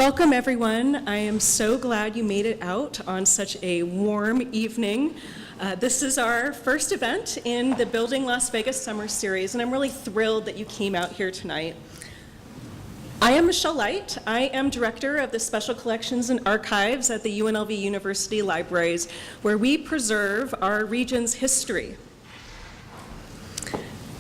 Welcome, everyone. I am so glad you made it out on such a warm evening. This is our first event in the Building Las Vegas Summer Series, and I'm really thrilled that you came out here tonight. I am Michelle Light. I am Director of the Special Collections and Archives at the UNLV University Libraries, where we preserve our region's history.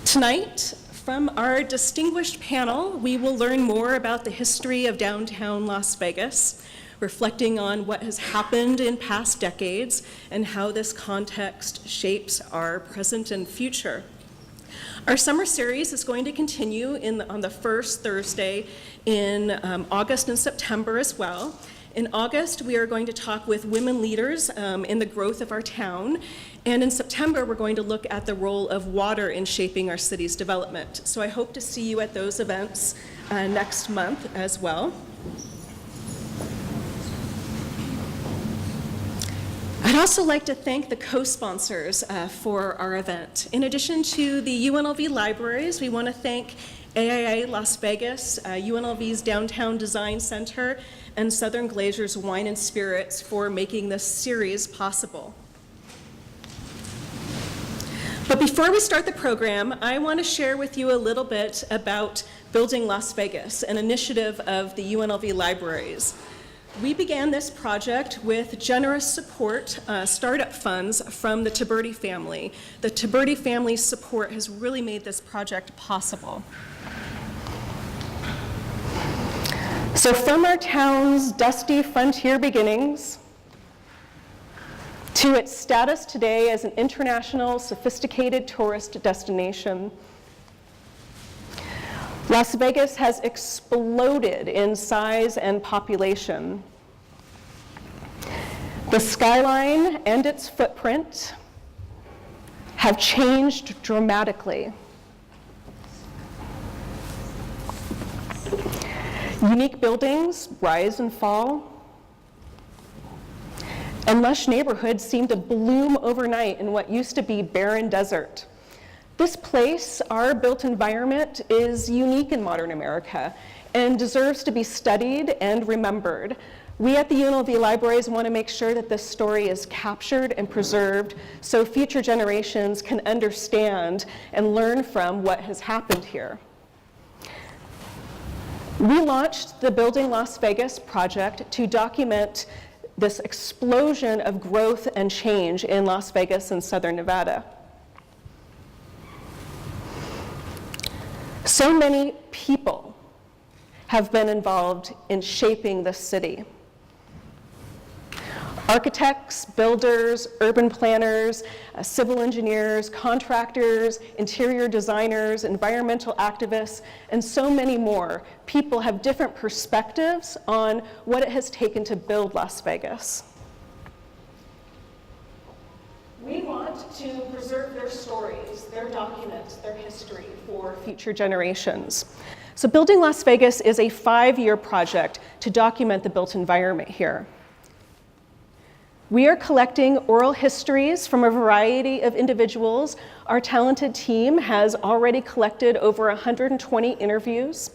Tonight, from our distinguished panel, we will learn more about the history of downtown Las Vegas, reflecting on what has happened in past decades and how this context shapes our present and future. Our summer series is going to continue on the first Thursday in August and September as well. In August, we are going to talk with women leaders in the growth of our town. And in September, we're going to look at the role of water in shaping our city's development. So I hope to see you at those events next month as well. I'd also like to thank the co-sponsors for our event. In addition to the UNLV Libraries, we want to thank AIA Las Vegas, UNLV's Downtown Design Center, and Southern Glazer's Wine and Spirits for making this series possible. But before we start the program, I want to share with you a little bit about Building Las Vegas, an initiative of the UNLV Libraries. We began this project with generous support, startup funds from the Tiberti family. The Tiberti family's support has really made this project possible. So from our town's dusty frontier beginnings to its status today as an international sophisticated tourist destination, Las Vegas has exploded in size and population. The skyline and its footprint have changed dramatically. Unique buildings rise and fall, and lush neighborhoods seem to bloom overnight in what used to be barren desert. This place, our built environment, is unique in modern America and deserves to be studied and remembered. We at the UNLV Libraries want to make sure that this story is captured and preserved so future generations can understand and learn from what has happened here. We launched the Building Las Vegas project to document this explosion of growth and change in Las Vegas and Southern Nevada. So many people have been involved in shaping this city. Architects, builders, urban planners, civil engineers, contractors, interior designers, environmental activists, and so many more. People have different perspectives on what it has taken to build Las Vegas. We want to preserve their stories, their documents, their history for future generations. So Building Las Vegas is a 5-year project to document the built environment here. We are collecting oral histories from a variety of individuals. Our talented team has already collected over 120 interviews.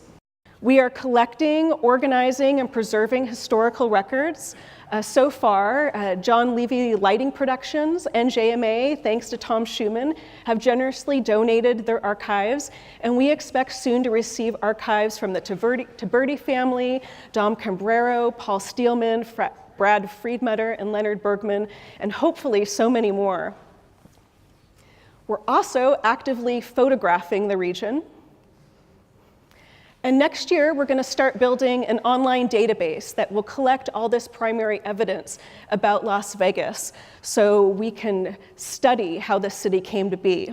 We are collecting, organizing, and preserving historical records. So far, John Levy Lighting Productions and JMA, thanks to Tom Schumann, have generously donated their archives, and we expect soon to receive archives from the Tiberti family, Dom Cambrero, Paul Steelman, Brad Friedmutter, and Leonard Bergman, and hopefully so many more. We're also actively photographing the region. And next year, we're going to start building an online database that will collect all this primary evidence about Las Vegas so we can study how the city came to be.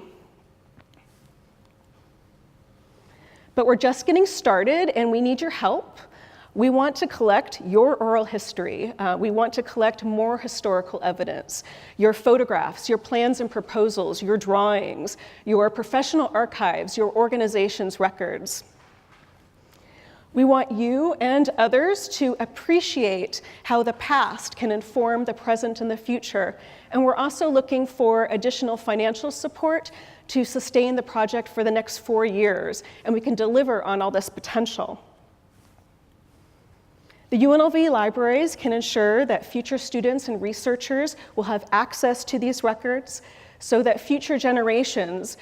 But we're just getting started, and we need your help. We want to collect your oral history. We want to collect more historical evidence, your photographs, your plans and proposals, your drawings, your professional archives, your organization's records. We want you and others to appreciate how the past can inform the present and the future. And we're also looking for additional financial support to sustain the project for the next 4 years, and we can deliver on all this potential. The UNLV libraries can ensure that future students and researchers will have access to these records so that future generations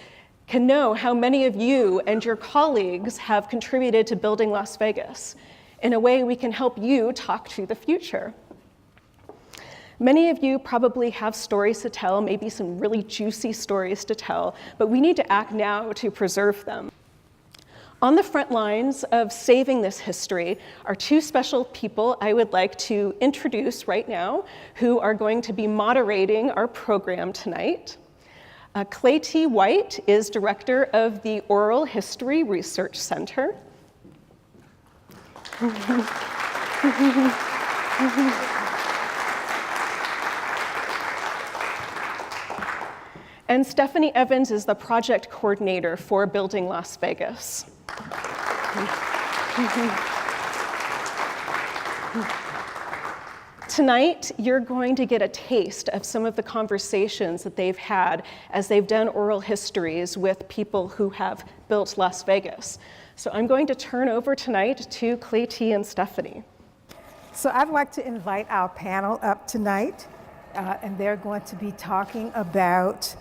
can know how many of you and your colleagues have contributed to building Las Vegas. In a way, we can help you talk to the future. Many of you probably have stories to tell, maybe some really juicy stories to tell, but we need to act now to preserve them. On the front lines of saving this history are two special people I would like to introduce right now who are going to be moderating our program tonight. Clay T. White is director of the Oral History Research Center. And Stephanie Evans is the project coordinator for Building Las Vegas. Tonight, you're going to get a taste of some of the conversations that they've had as they've done oral histories with people who have built Las Vegas. So I'm going to turn over tonight to Clay T. and Stephanie. So I'd like to invite our panel up tonight, and they're going to be talking about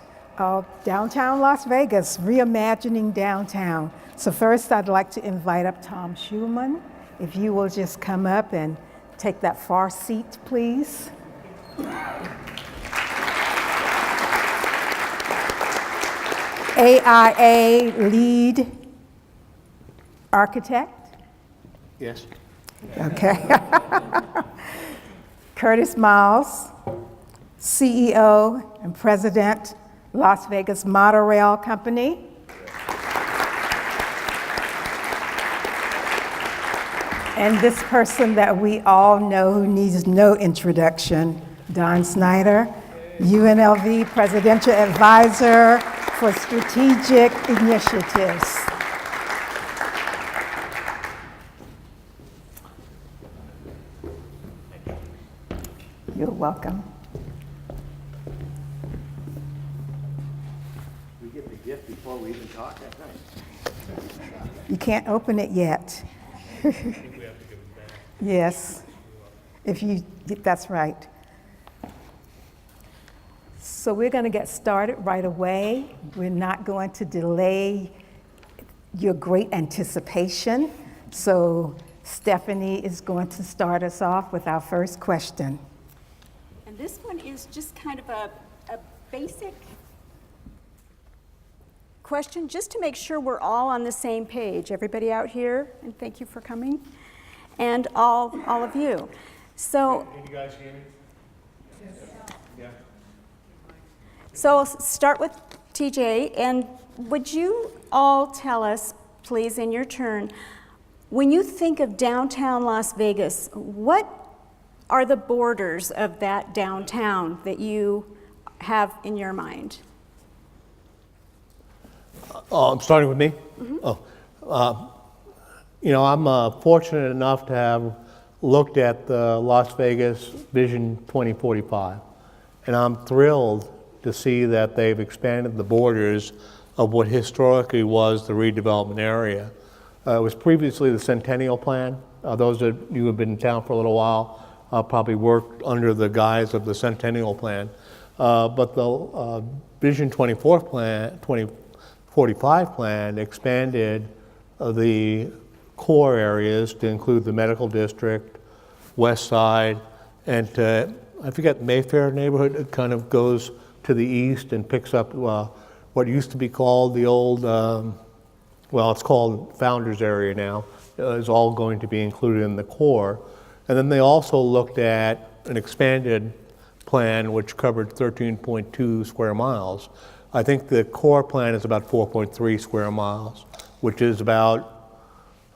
downtown Las Vegas, reimagining downtown. So first, I'd like to invite up Tom Schumann. If you will just come up and take that far seat, please. AIA lead architect? Yes. Okay. Curtis Miles, CEO and President, Las Vegas Monorail Company. And this person that we all know who needs no introduction, Don Snyder, UNLV Presidential Advisor for Strategic Initiatives. You're welcome. We get the gift before we even talk, I think. You can't open it yet. Yes, that's right. So we're going to get started right away. We're not going to delay your great anticipation. So Stephanie is going to start us off with our first question. And this one is just kind of a basic question, just to make sure we're all on the same page. Everybody out here, and thank you for coming, and all of you. So, Can you guys hear me? Yeah. So I'll start with TJ, and would you all tell us, please, in your turn, when you think of downtown Las Vegas, what are the borders of that downtown that you have in your mind? I'm starting with me? Mm-hmm. I'm fortunate enough to have looked at the Las Vegas Vision 2045, and I'm thrilled to see that they've expanded the borders of what historically was the redevelopment area. It was previously the Centennial Plan. Those of you who have been in town for a little while probably worked under the guise of the Centennial Plan. But the Vision 2045 plan expanded the core areas to include the medical district, West Side, and I forget, Mayfair neighborhood. It kind of goes to the east and picks up what used to be called the old, it's called Founders area now, is all going to be included in the core. And then they also looked at an expanded plan which covered 13.2 square miles. I think the core plan is about 4.3 square miles, which is about,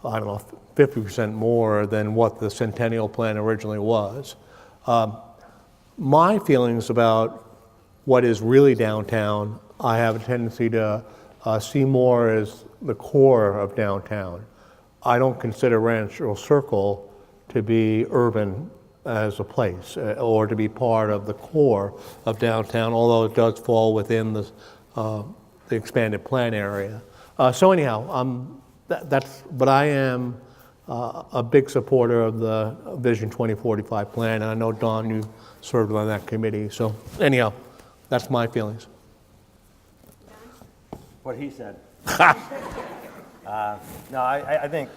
50% more than what the Centennial Plan originally was. My feelings about what is really downtown, I have a tendency to see more as the core of downtown. I don't consider Rancho Circle to be urban as a place or to be part of the core of downtown, although it does fall within the expanded plan area. So anyhow, but I am a big supporter of the Vision 2045 plan, and I know, Don, you served on that committee. So anyhow, that's my feelings. What he said. No, I think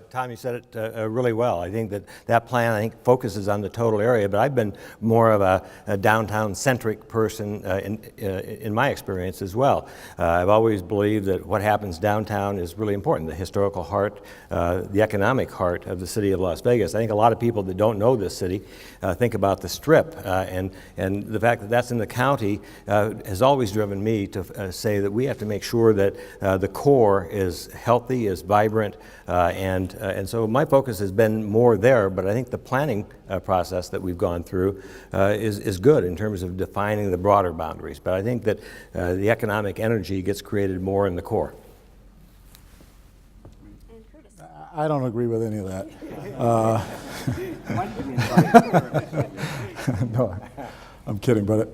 Tommy said it really well. I think that plan, I think, focuses on the total area, but I've been more of a downtown-centric person in my experience as well. I've always believed that what happens downtown is really important, the historical heart, the economic heart of the city of Las Vegas. I think a lot of people that don't know this city think about the Strip, and the fact that that's in the county has always driven me to say that we have to make sure that the core is healthy, is vibrant, and so my focus has been more there, but I think the planning process that we've gone through is good in terms of defining the broader boundaries. But I think that the economic energy gets created more in the core. I don't agree with any of that. No, I'm kidding. But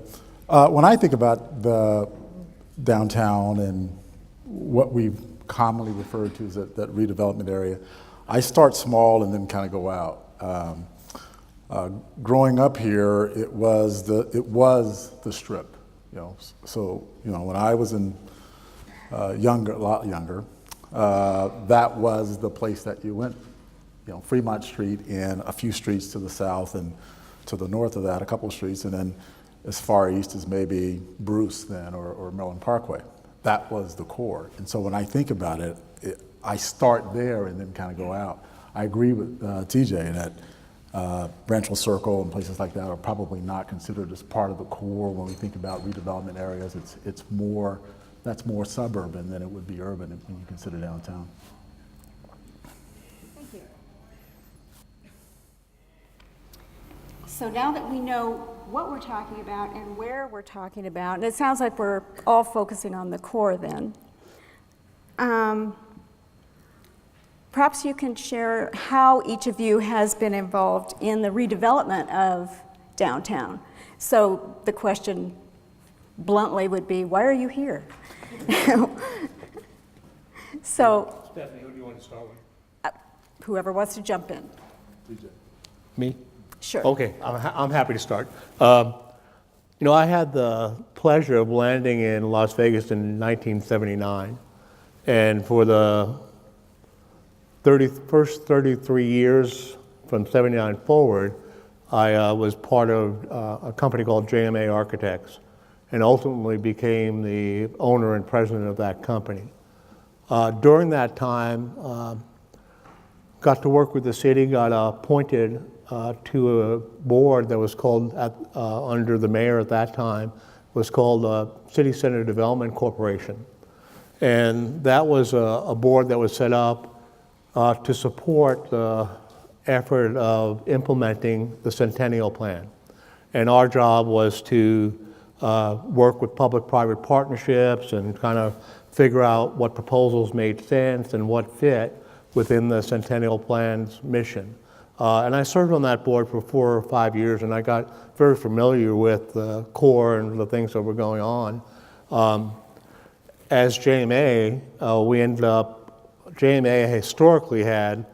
when I think about the downtown and what we've commonly referred to as that redevelopment area, I start small and then kind of go out. Growing up here, it was the Strip, you know. So when I was a lot younger, that was the place that you went. Fremont Street and a few streets to the south and to the north of that, a couple of streets, and then as far east as maybe Bruce then or Maryland Parkway. That was the core. And so when I think about it, I start there and then kind of go out. I agree with TJ that Branchville Circle and places like that are probably not considered as part of the core when we think about redevelopment areas. That's more suburban than it would be urban when you consider downtown. Thank you. So now that we know what we're talking about and where we're talking about, and it sounds like we're all focusing on the core then, perhaps you can share how each of you has been involved in the redevelopment of downtown. So the question bluntly would be, why are you here? So, Stephanie, who do you want to start with? whoever wants to jump in. Me? Sure. Okay, I'm happy to start. I had the pleasure of landing in Las Vegas in 1979, and for the first 33 years from 79 forward, I was part of a company called JMA Architects, and ultimately became the owner and president of that company. During that time, got to work with the city, got appointed to a board that was called, under the mayor at that time, was called City Center Development Corporation. And that was a board that was set up to support the effort of implementing the Centennial Plan. And our job was to work with public-private partnerships and kind of figure out what proposals made sense and what fit within the Centennial Plan's mission. And I served on that board for 4 or 5 years, and I got very familiar with the core and the things that were going on. As JMA, JMA historically had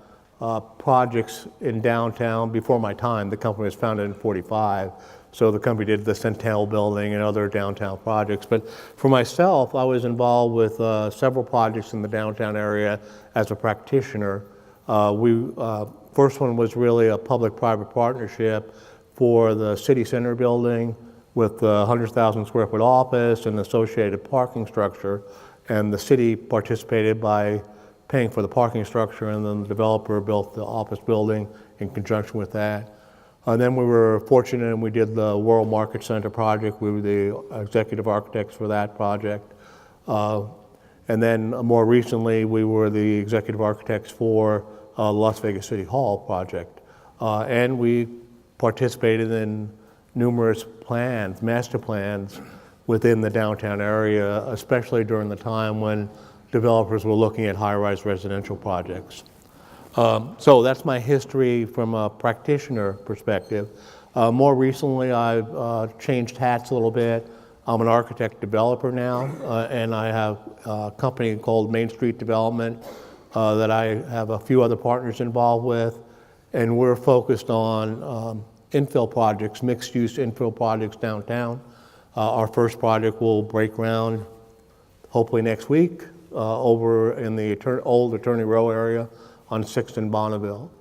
projects in downtown before my time. The company was founded in '45, so the company did the Centennial Building and other downtown projects. But for myself, I was involved with several projects in the downtown area as a practitioner. First one was really a public-private partnership for the city center building with the 100,000 square foot office and associated parking structure. And the city participated by paying for the parking structure, and then the developer built the office building in conjunction with that. And then we were fortunate and we did the World Market Center project. We were the executive architects for that project. And then more recently, we were the executive architects for the Las Vegas City Hall project. And we participated in numerous plans, master plans within the downtown area, especially during the time when developers were looking at high-rise residential projects. So that's my history from a practitioner perspective. More recently, I've changed hats a little bit. I'm an architect developer now, and I have a company called Main Street Development, that I have a few other partners involved with, and we're focused on infill projects, mixed-use infill projects downtown. Our first project will break ground hopefully next week over in the old Attorney Row area on 6th and Bonneville.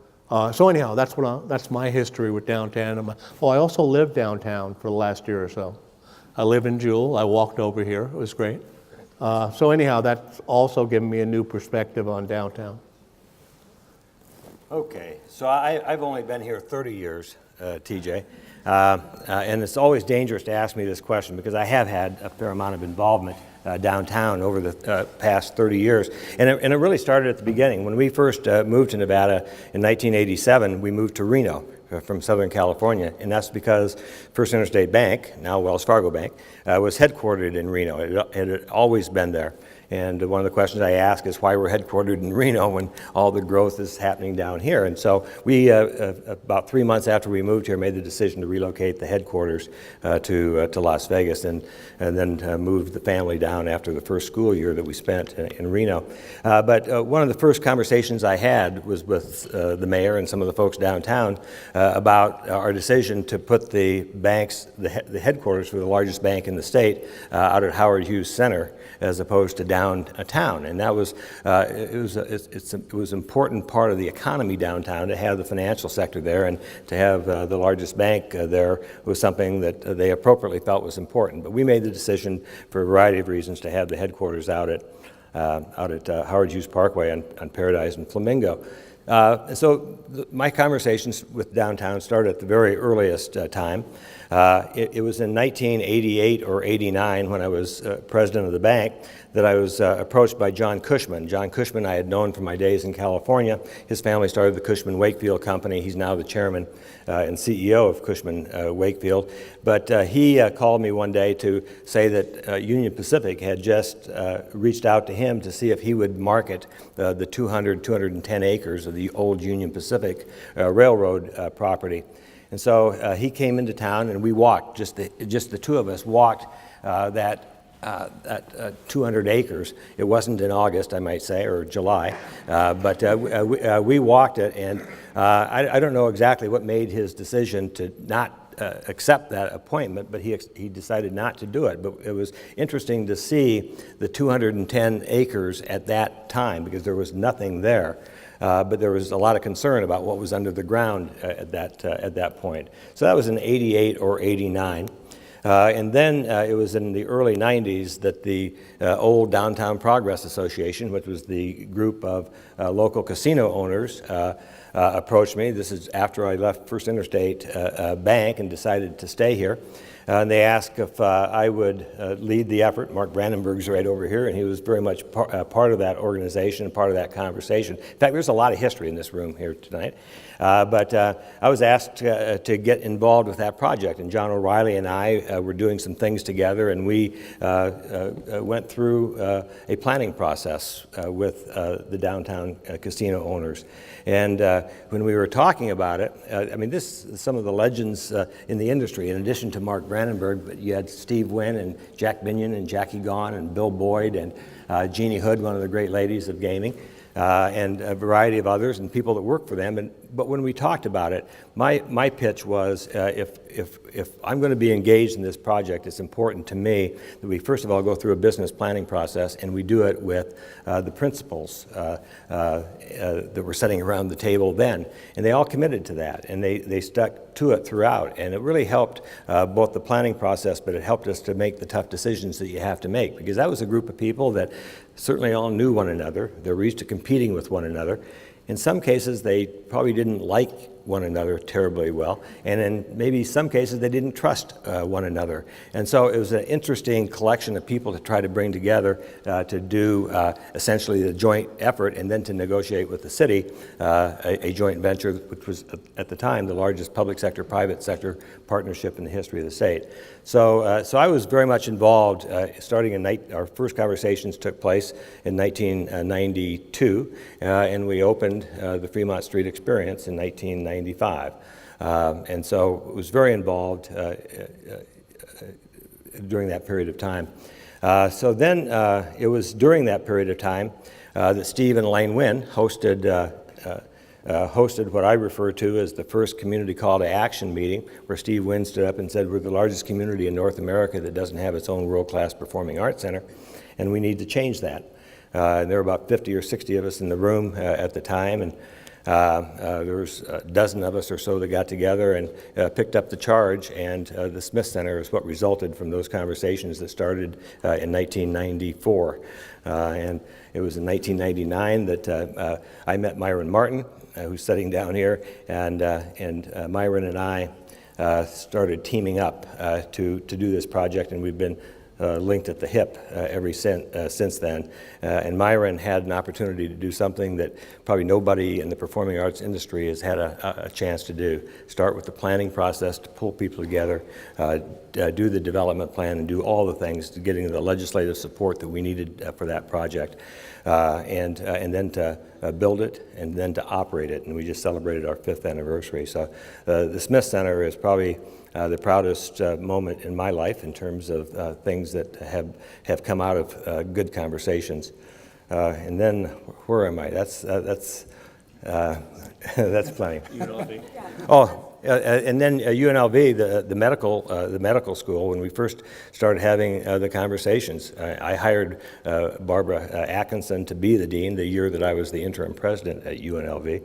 So anyhow, that's my history with downtown. I also lived downtown for the last year or so. I live in Jewel. I walked over here. It was great. So anyhow, that's also given me a new perspective on downtown. Okay, so I've only been here 30 years, TJ, and it's always dangerous to ask me this question because I have had a fair amount of involvement downtown over the past 30 years. And it really started at the beginning. When we first moved to Nevada in 1987, we moved to Reno from Southern California, and that's because First Interstate Bank, now Wells Fargo Bank, was headquartered in Reno. It had always been there. And one of the questions I ask is why we're headquartered in Reno when all the growth is happening down here. And so we, about 3 months after we moved here, made the decision to relocate the headquarters to Las Vegas, and then moved the family down after the first school year that we spent in Reno. But one of the first conversations I had was with the mayor and some of the folks downtown about our decision to put the headquarters for the largest bank in the state out at Howard Hughes Center, as opposed to downtown, and that was it was an important part of the economy downtown to have the financial sector there, and to have the largest bank there was something that they appropriately felt was important. But we made the decision for a variety of reasons to have the headquarters out at Howard Hughes Parkway on Paradise and Flamingo. So my conversations with downtown started at the very earliest time. It was in 1988 or 89 when I was president of the bank that I was approached by John Cushman. John Cushman I had known from my days in California. His family started the Cushman Wakefield Company. He's now the chairman and CEO of Cushman Wakefield. But he called me one day to say that Union Pacific had just reached out to him to see if he would market the 210 acres of the old Union Pacific Railroad property. And so he came into town, and we walked, just the two of us walked that 200 acres. It wasn't in August, I might say, or July, but we walked it, and I don't know exactly what made his decision to not accept that appointment, but he decided not to do it. But it was interesting to see the 210 acres at that time, because there was nothing there. But there was a lot of concern about what was under the ground at that point. So that was in 88 or 89. And then it was in the early 90s that the old Downtown Progress Association, which was the group of local casino owners, approached me. This is after I left First Interstate Bank and decided to stay here. And they asked if I would lead the effort. Mark Brandenburg's right over here, and he was very much part of that organization, part of that conversation. In fact, there's a lot of history in this room here tonight. But I was asked to get involved with that project, and John O'Reilly and I were doing some things together, and we went through a planning process with the downtown casino owners. And when we were talking about it, I mean, some of the legends in the industry, in addition to Mark Brandenburg, but you had Steve Wynn and Jack Binion and Jackie Gaughan and Bill Boyd and Jeannie Hood, one of the great ladies of gaming, and a variety of others and people that work for them. But when we talked about it, my pitch was if I'm going to be engaged in this project, it's important to me that we first of all go through a business planning process, and we do it with the principals that were sitting around the table then. And they all committed to that, and they stuck to it throughout. And it really helped both the planning process, but it helped us to make the tough decisions that you have to make, because that was a group of people that certainly all knew one another. They were used to competing with one another. In some cases, they probably didn't like one another terribly well, and in maybe some cases they didn't trust one another. And so it was an interesting collection of people to try to bring together to do essentially the joint effort, and then to negotiate with the city a joint venture, which was at the time the largest public sector, private sector partnership in the history of the state. So I was very much involved starting in our first conversations took place in 1992, and we opened the Fremont Street Experience in 1995. And so it was very involved during that period of time. So then it was during that period of time that Steve and Elaine Wynn hosted what I refer to as the first community call to action meeting, where Steve Wynn stood up and said, we're the largest community in North America that doesn't have its own world-class performing arts center, and we need to change that. There were about 50 or 60 of us in the room at the time, and there was a dozen of us or so that got together and picked up the charge, and the Smith Center is what resulted from those conversations that started in 1994. And it was in 1999 that I met Myron Martin, who's sitting down here, and Myron and I started teaming up to do this project, and we've been linked at the hip since then. And Myron had an opportunity to do something that probably nobody in the performing arts industry has had a chance to do. Start with the planning process to pull people together, do the development plan, and do all the things to getting the legislative support that we needed for that project. And then to build it, and then to operate it. And we just celebrated our 5th anniversary. So the Smith Center is probably the proudest moment in my life in terms of things that have come out of good conversations. And then, where am I? That's plenty. UNLV. Oh. And then UNLV, the medical school, when we first started having the conversations, I hired Barbara Atkinson to be the dean the year that I was the interim president at UNLV.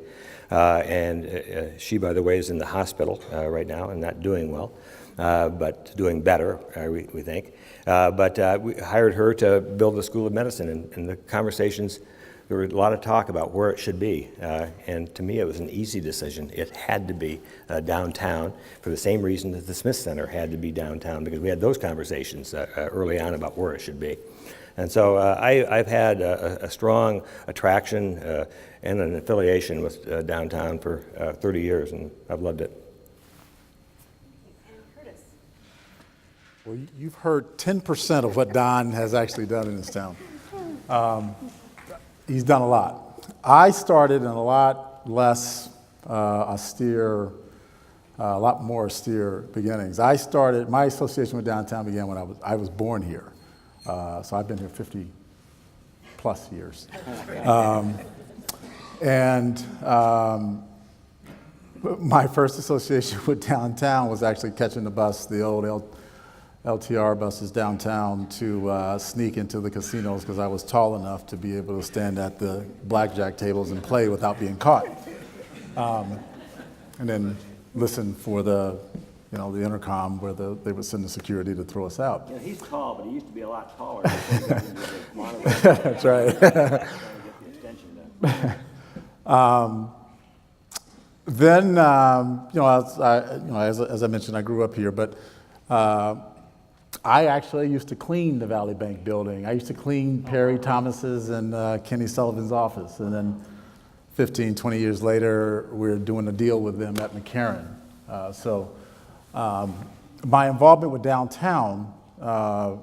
And she, by the way, is in the hospital right now and not doing well, but doing better, we think. But we hired her to build the School of Medicine, and the conversations, there was a lot of talk about where it should be, and to me it was an easy decision. It had to be downtown for the same reason that the Smith Center had to be downtown, because we had those conversations early on about where it should be. And so I've had a strong attraction and an affiliation with downtown for 30 years, and I've loved it. And Curtis. Well, you've heard 10% of what Don has actually done in this town. He's done a lot. I started in a lot less austere, a lot more austere beginnings. My association with downtown began when I was born here. So I've been here 50 plus years. My first association with downtown was actually catching the bus, the old LTR buses downtown, to sneak into the casinos because I was tall enough to be able to stand at the blackjack tables and play without being caught. And then listen for the intercom where they would send the security to throw us out. Yeah, he's tall, but he used to be a lot taller. That's right. Then, as I mentioned, I grew up here, but I actually used to clean the Valley Bank building. I used to clean Perry Thomas's and Kenny Sullivan's office. And then 15, 20 years later, we're doing a deal with them at McCarran. So my involvement with downtown, at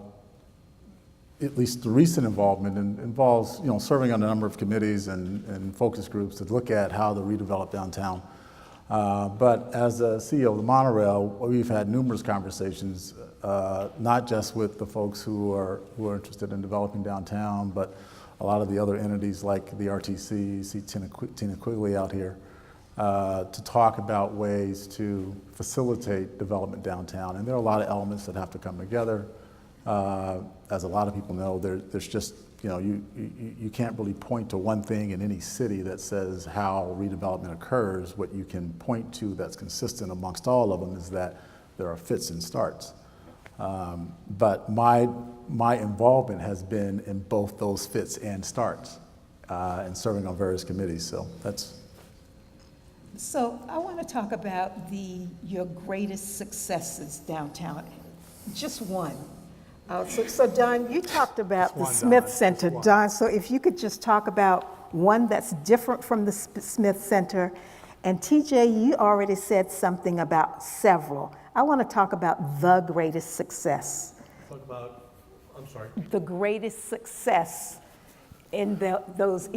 least the recent involvement, involves serving on a number of committees and focus groups to look at how to redevelop downtown. But as the CEO of the monorail, we've had numerous conversations, not just with the folks who are interested in developing downtown, but a lot of the other entities like the RTC, see Tina Quigley out here, to talk about ways to facilitate development downtown. And there are a lot of elements that have to come together. As a lot of people know, there's just, you can't really point to one thing in any city that says how redevelopment occurs. What you can point to that's consistent amongst all of them is that there are fits and starts. But my involvement has been in both those fits and starts, and serving on various committees. So that's. So I want to talk about your greatest successes downtown. Just one. So Don, you talked about the Smith Center. Don, so if you could just talk about one that's different from the Smith Center. And TJ, you already said something about several. I want to talk about the greatest success. Talk about, I'm sorry. The greatest success in those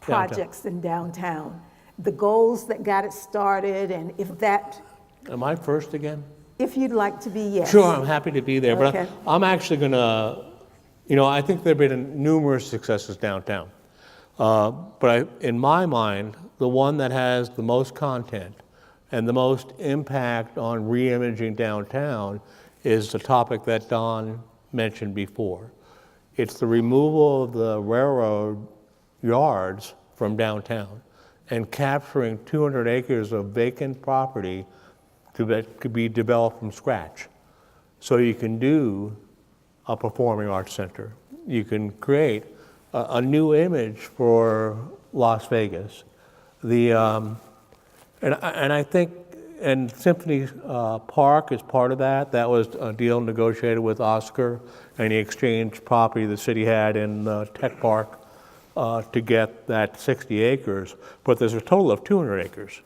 projects in downtown. The goals that got it started, and if that. Am I first again? If you'd like to be, yes. Sure, I'm happy to be there, Okay. but I'm actually going to I think there have been numerous successes downtown. In my mind, the one that has the most content and the most impact on reimaging downtown is the topic that Don mentioned before. It's the removal of the railroad yards from downtown and capturing 200 acres of vacant property that could be developed from scratch. So you can do a performing arts center. You can create a new image for Las Vegas. And I think, and Symphony Park is part of that. That was a deal negotiated with Oscar, and he exchanged property the city had in Tech Park to get that 60 acres. But there's a total of 200 acres,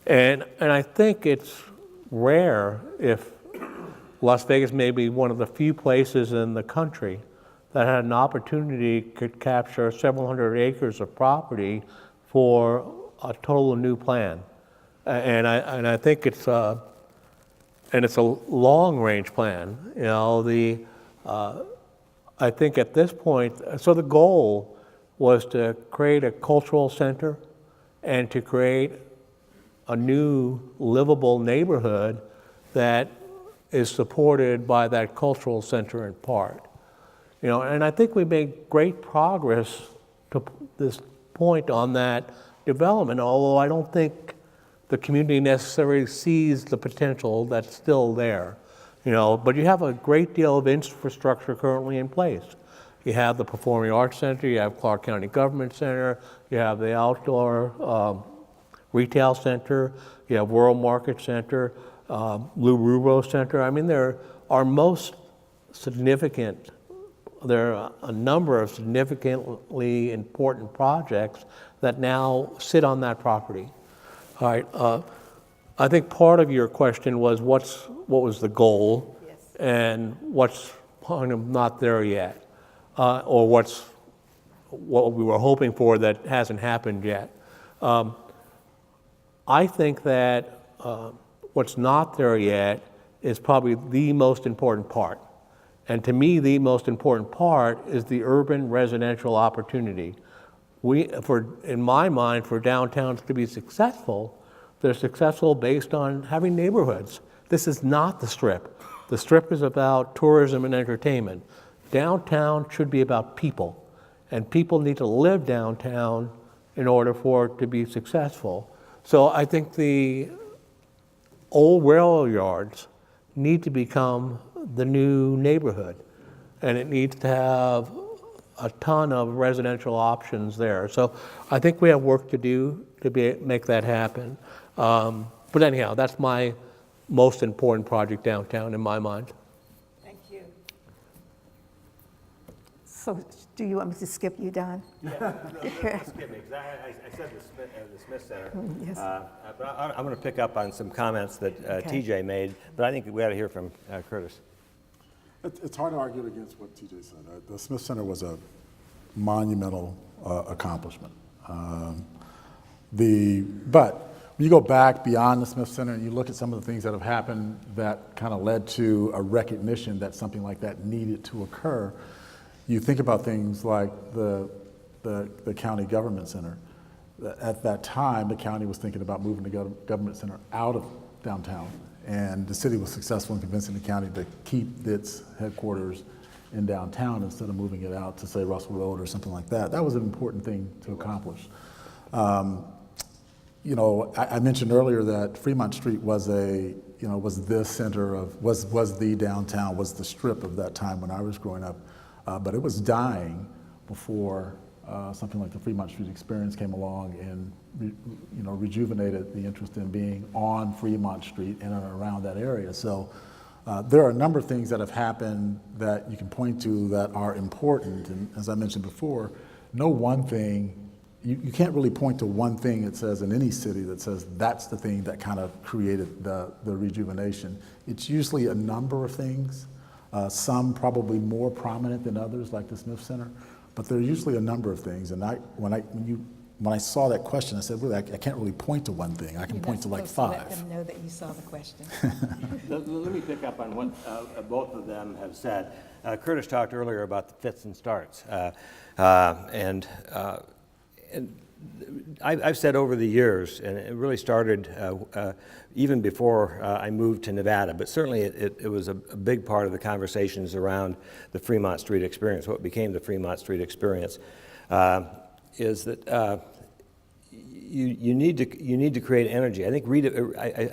And I think it's rare if Las Vegas may be one of the few places in the country that had an opportunity to capture several hundred acres of property for a total new plan. And I think it's a long-range plan. I think at this point, so the goal was to create a cultural center and to create a new livable neighborhood that is supported by that cultural center in part. And I think we made great progress to this point on that development, although I don't think the community necessarily sees the potential that's still there. But you have a great deal of infrastructure currently in place. You have the Performing Arts Center, you have Clark County Government Center, you have the Outdoor Retail Center, you have World Market Center, Lou Rubro Center. I mean, there are a number of significantly important projects that now sit on that property. All right. I think part of your question was what was the goal, yes, and what's kind of not there yet, or what we were hoping for that hasn't happened yet. I think that what's not there yet is probably the most important part. And to me, the most important part is the urban residential opportunity. In my mind, for downtowns to be successful, they're successful based on having neighborhoods. This is not the Strip. The Strip is about tourism and entertainment. Downtown should be about people, and people need to live downtown in order for it to be successful. So I think the old railroad yards need to become the new neighborhood, and it needs to have a ton of residential options there. So I think we have work to do to make that happen. But anyhow, that's my most important project downtown in my mind. Thank you. So do you want me to skip you, Don? Yeah, no, skip me, because I said the Smith Center. Yes. But I'm going to pick up on some comments that TJ made, but I think we ought to hear from Curtis. It's hard to argue against what TJ said. The Smith Center was a monumental accomplishment. But when you go back beyond the Smith Center and you look at some of the things that have happened that kind of led to a recognition that something like that needed to occur, you think about things like the county government center. At that time, the county was thinking about moving the government center out of downtown, and the city was successful in convincing the county to keep its headquarters in downtown instead of moving it out to, say, Russell Road or something like that. That was an important thing to accomplish. I mentioned earlier that Fremont Street was was the center of, was the downtown, was the Strip of that time when I was growing up. But it was dying before something like the Fremont Street Experience came along and rejuvenated the interest in being on Fremont Street in and around that area. So there are a number of things that have happened that you can point to that are important. And as I mentioned before, no one thing, you can't really point to one thing that says in any city that says that's the thing that kind of created the rejuvenation. It's usually a number of things. Some probably more prominent than others, like the Smith Center, but there are usually a number of things. And when when I saw that question, I said, really, I can't really point to one thing. I can point to like Let 5. them know that you saw the question. Let me pick up on what both of them have said. Curtis talked earlier about the fits and starts. And I've said over the years, and it really started even before I moved to Nevada, but certainly it was a big part of the conversations around the Fremont Street experience, what became the Fremont Street experience, is that you need to create energy. I think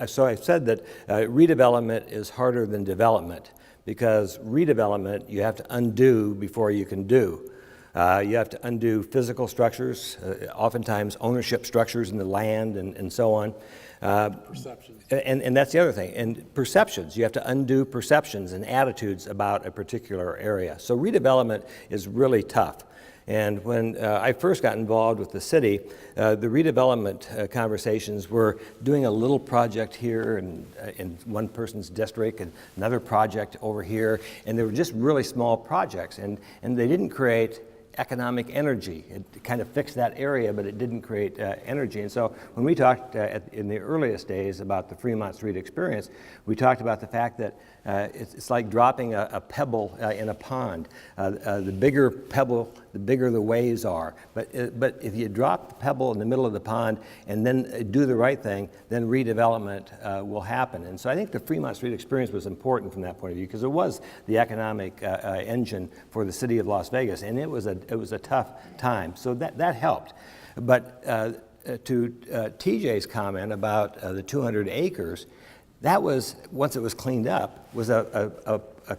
so I've said that redevelopment is harder than development, because redevelopment you have to undo before you can do. You have to undo physical structures, oftentimes ownership structures in the land and so on. Perceptions. And that's the other thing. And perceptions. You have to undo perceptions and attitudes about a particular area. So redevelopment is really tough. And when I first got involved with the city, the redevelopment conversations were doing a little project here in one person's district and another project over here. And they were just really small projects. And they didn't create economic energy. It kind of fixed that area, but it didn't create energy. And so when we talked in the earliest days about the Fremont Street experience, we talked about the fact that it's like dropping a pebble in a pond. The bigger pebble, the bigger the waves are. But if you drop the pebble in the middle of the pond and then do the right thing, then redevelopment will happen. And so I think the Fremont Street experience was important from that point of view, because it was the economic engine for the city of Las Vegas, and it was a tough time. So that helped. But to TJ's comment about the 200 acres, that was, once it was cleaned up, was a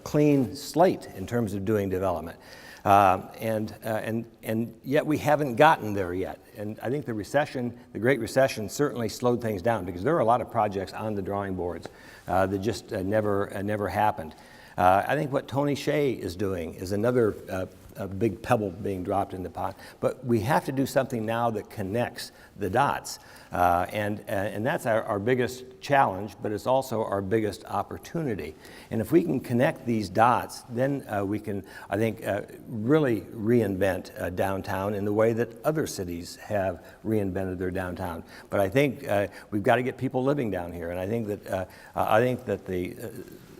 clean slate in terms of doing development. And yet we haven't gotten there yet. And I think the recession, the Great Recession, certainly slowed things down, because there are a lot of projects on the drawing boards that just never happened. I think what Tony Shea is doing is another a big pebble being dropped in the pot. But we have to do something now that connects the dots. And that's our biggest challenge, but it's also our biggest opportunity. And if we can connect these dots, then we can, I think, really reinvent downtown in the way that other cities have reinvented their downtown. But I think we've got to get people living down here, and I think that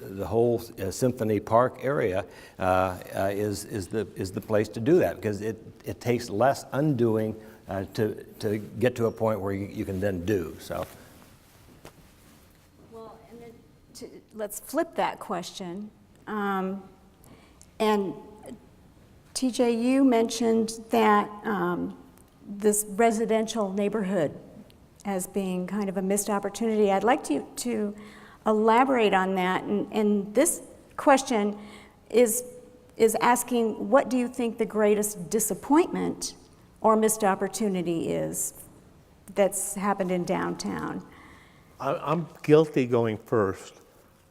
the whole Symphony Park area is the place to do that, because it takes less undoing to get to a point where you can then do. So. Well, and then let's flip that question. And TJ, you mentioned that this residential neighborhood as being kind of a missed opportunity. I'd like to elaborate on that. And this question is asking, what do you think the greatest disappointment or missed opportunity is that's happened in downtown? I'm guilty going first,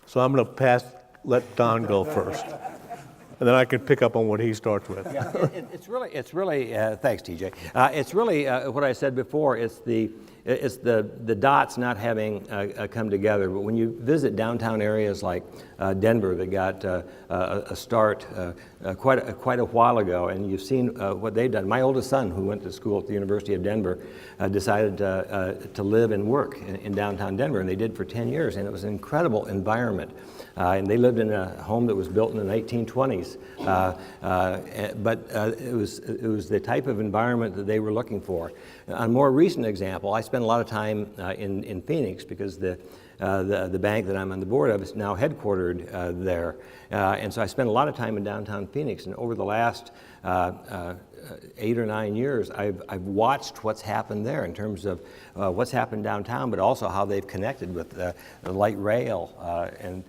so I'm going to let Don go first. And then I can pick up on what he starts with. Yeah, it's really thanks, TJ. It's really what I said before. It's the dots not having come together. But when you visit downtown areas like Denver, that got a start quite a while ago, and you've seen what they've done. My oldest son, who went to school at the University of Denver, decided to live and work in downtown Denver, and they did for 10 years, and it was an incredible environment. And they lived in a home that was built in the 1920s, but it was the type of environment that they were looking for. A more recent example, I spent a lot of time in Phoenix, because the bank that I'm on the board of is now headquartered there. And so I spent a lot of time in downtown Phoenix, and over the last 8 or 9 years, I've watched what's happened there in terms of what's happened downtown, but also how they've connected with the light rail and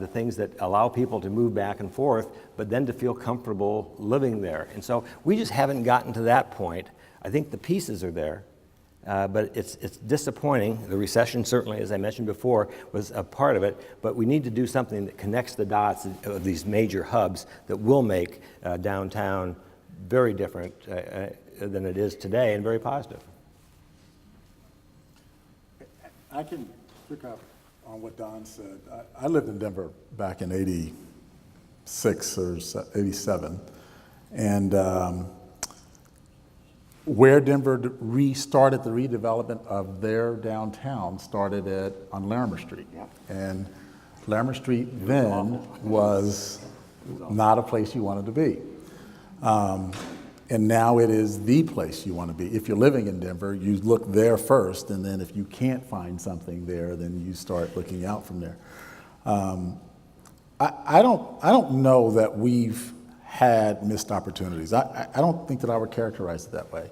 the things that allow people to move back and forth, but then to feel comfortable living there. And so we just haven't gotten to that point. I think the pieces are there, but it's disappointing. The recession, certainly, as I mentioned before, was a part of it, but we need to do something that connects the dots of these major hubs that will make downtown very different than it is today, and very positive. I can pick up on what Don said. I lived in Denver back in '86 or '87, and where Denver restarted the redevelopment of their downtown started on Larimer Street. And Larimer Street then was not a place you wanted to be. And now it is the place you want to be. If you're living in Denver, you look there first, and then if you can't find something there, then you start looking out from there. I don't know that we've had missed opportunities. I don't think that I would characterize it that way.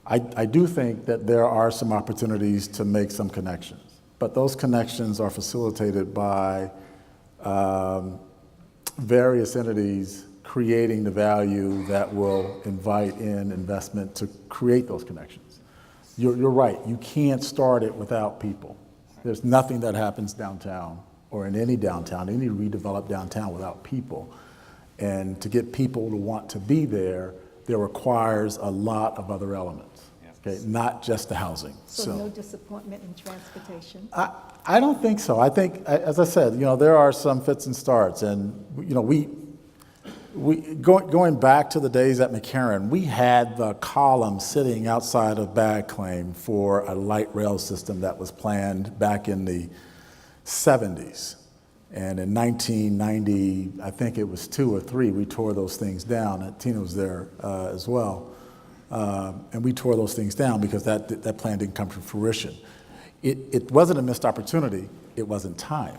I do think that there are some opportunities to make some connections, but those connections are facilitated by various entities creating the value that will invite in investment to create those connections. You're right, you can't start it without people. There's nothing that happens downtown or in any downtown, any redeveloped downtown without people. And to get people to want to be there requires a lot of other elements, okay? Not just the housing. So no disappointment in transportation? I don't think so. I think, as I said, there are some fits and starts, and going back to the days at McCarran, we had the column sitting outside of Bag Claim for a light rail system that was planned back in the 70s. And in 1990, I think it was 2 or 3, we tore those things down. And Tina was there as well. And we tore those things down because that plan didn't come to fruition. It wasn't a missed opportunity, it wasn't time.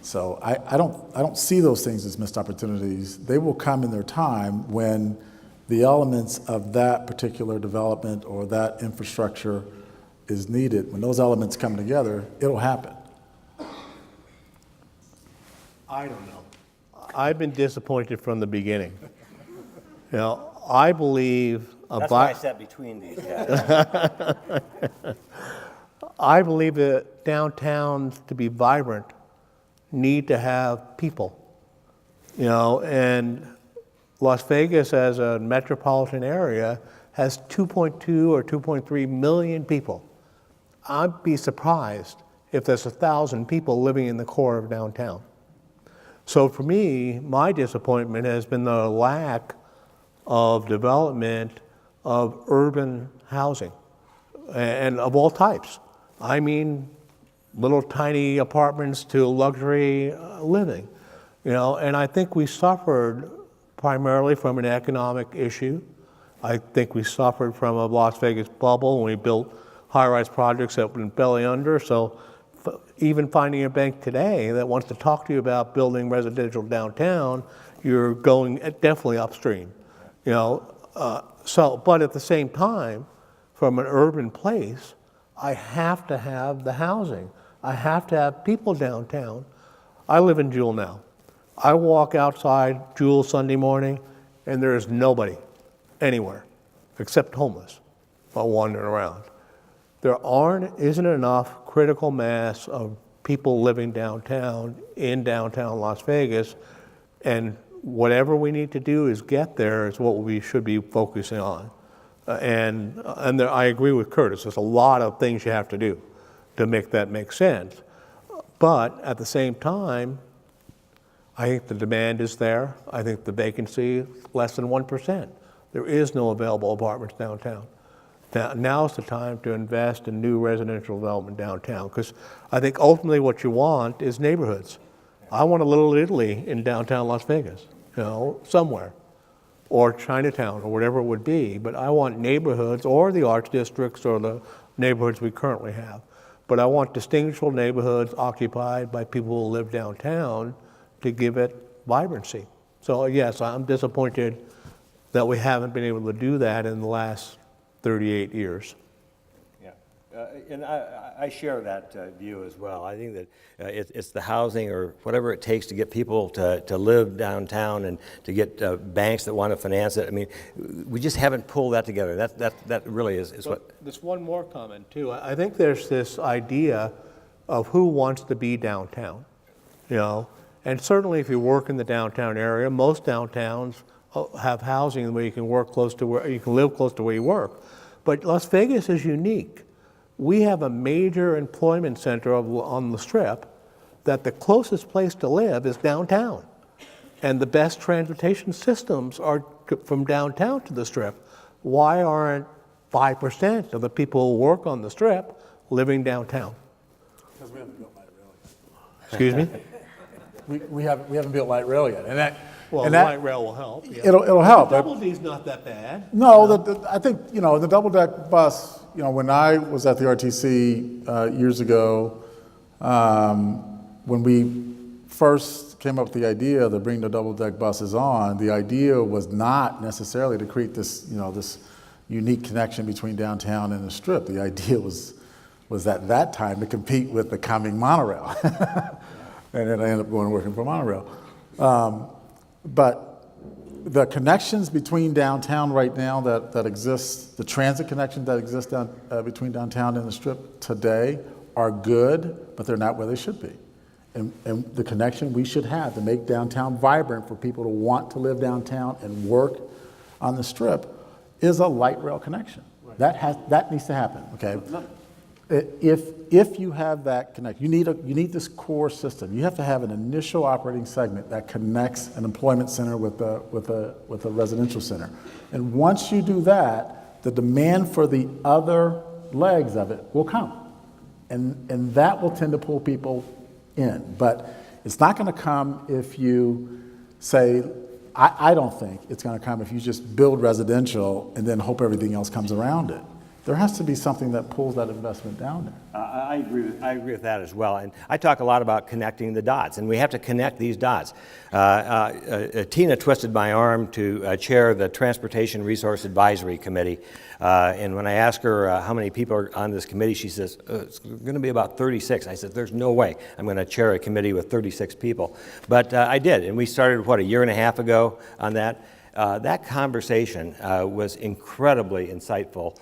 So I don't see those things as missed opportunities. They will come in their time when the elements of that particular development or that infrastructure is needed. When those elements come together, it'll happen. I don't know. I've been disappointed from the beginning. I believe That's why I sat between these guys. I believe that downtowns, to be vibrant, need to have people. And Las Vegas as a metropolitan area has 2.2 or 2.3 million people. I'd be surprised if there's 1,000 people living in the core of downtown. So for me, my disappointment has been the lack of development of urban housing, and of all types. I mean, little tiny apartments to luxury living, and I think we suffered primarily from an economic issue. I think we suffered from a Las Vegas bubble when we built high-rise projects that went belly under. So even finding a bank today that wants to talk to you about building residential downtown, you're going definitely upstream, but at the same time, from an urban place, I have to have the housing. I have to have people downtown. I live in Jewel now. I walk outside Jewel Sunday morning, and there is nobody anywhere except homeless while wandering around. There isn't enough critical mass of people living downtown in downtown Las Vegas, and whatever we need to do is get there is what we should be focusing on. And I agree with Curtis. There's a lot of things you have to do to make that make sense. But at the same time, I think the demand is there. I think the vacancy is less than 1%. There is no available apartments downtown. Now's the time to invest in new residential development downtown, because I think ultimately what you want is neighborhoods. I want a Little Italy in downtown Las Vegas, somewhere, or Chinatown, or whatever it would be, but I want neighborhoods, or the arts districts, or the neighborhoods we currently have. But I want distinguishable neighborhoods occupied by people who live downtown to give it vibrancy. So yes, I'm disappointed that we haven't been able to do that in the last 38 years. Yeah, and I share that view as well. I think that it's the housing or whatever it takes to get people to live downtown and to get banks that want to finance it. I mean, we just haven't pulled that together. That really is what. There's one more comment too. I think there's this idea of who wants to be downtown, and certainly if you work in the downtown area, most downtowns have housing where you can work close to where you can live close to where you work. But Las Vegas is unique. We have a major employment center on the Strip that the closest place to live is downtown. And the best transportation systems are from downtown to the Strip. Why aren't 5% of the people who work on the Strip living downtown. Because we haven't built light rail yet. Excuse me? We haven't built light rail yet, and that. Well, and the that, light rail will help. Yeah. It'll help. Double D's not that bad. No, I think, the double deck bus, when I was at the RTC years ago, when we first came up with the idea to bring the double deck buses on, the idea was not necessarily to create this, this unique connection between downtown and the Strip. The idea was at that time to compete with the coming monorail. And then I ended up going and working for monorail. But the connections between downtown right now that exists, the transit connections that exist between downtown and the Strip today are good, but they're not where they should be. And the connection we should have to make downtown vibrant for people to want to live downtown and work on the Strip is a light rail connection. Right. That needs to happen, okay? If you have that connection, you need this core system. You have to have an initial operating segment that connects an employment center with a residential center. And once you do that, the demand for the other legs of it will come. And that will tend to pull people in. But it's not going to come if you say, I don't think it's going to come if you just build residential and then hope everything else comes around it. There has to be something that pulls that investment down there. I agree with that as well. And I talk a lot about connecting the dots, and we have to connect these dots. Tina twisted my arm to chair the Transportation Resource Advisory Committee. And when I asked her how many people are on this committee, she says, it's going to be about 36. I said, there's no way I'm going to chair a committee with 36 people. But I did, and we started, a year and a half ago on that. That conversation was incredibly insightful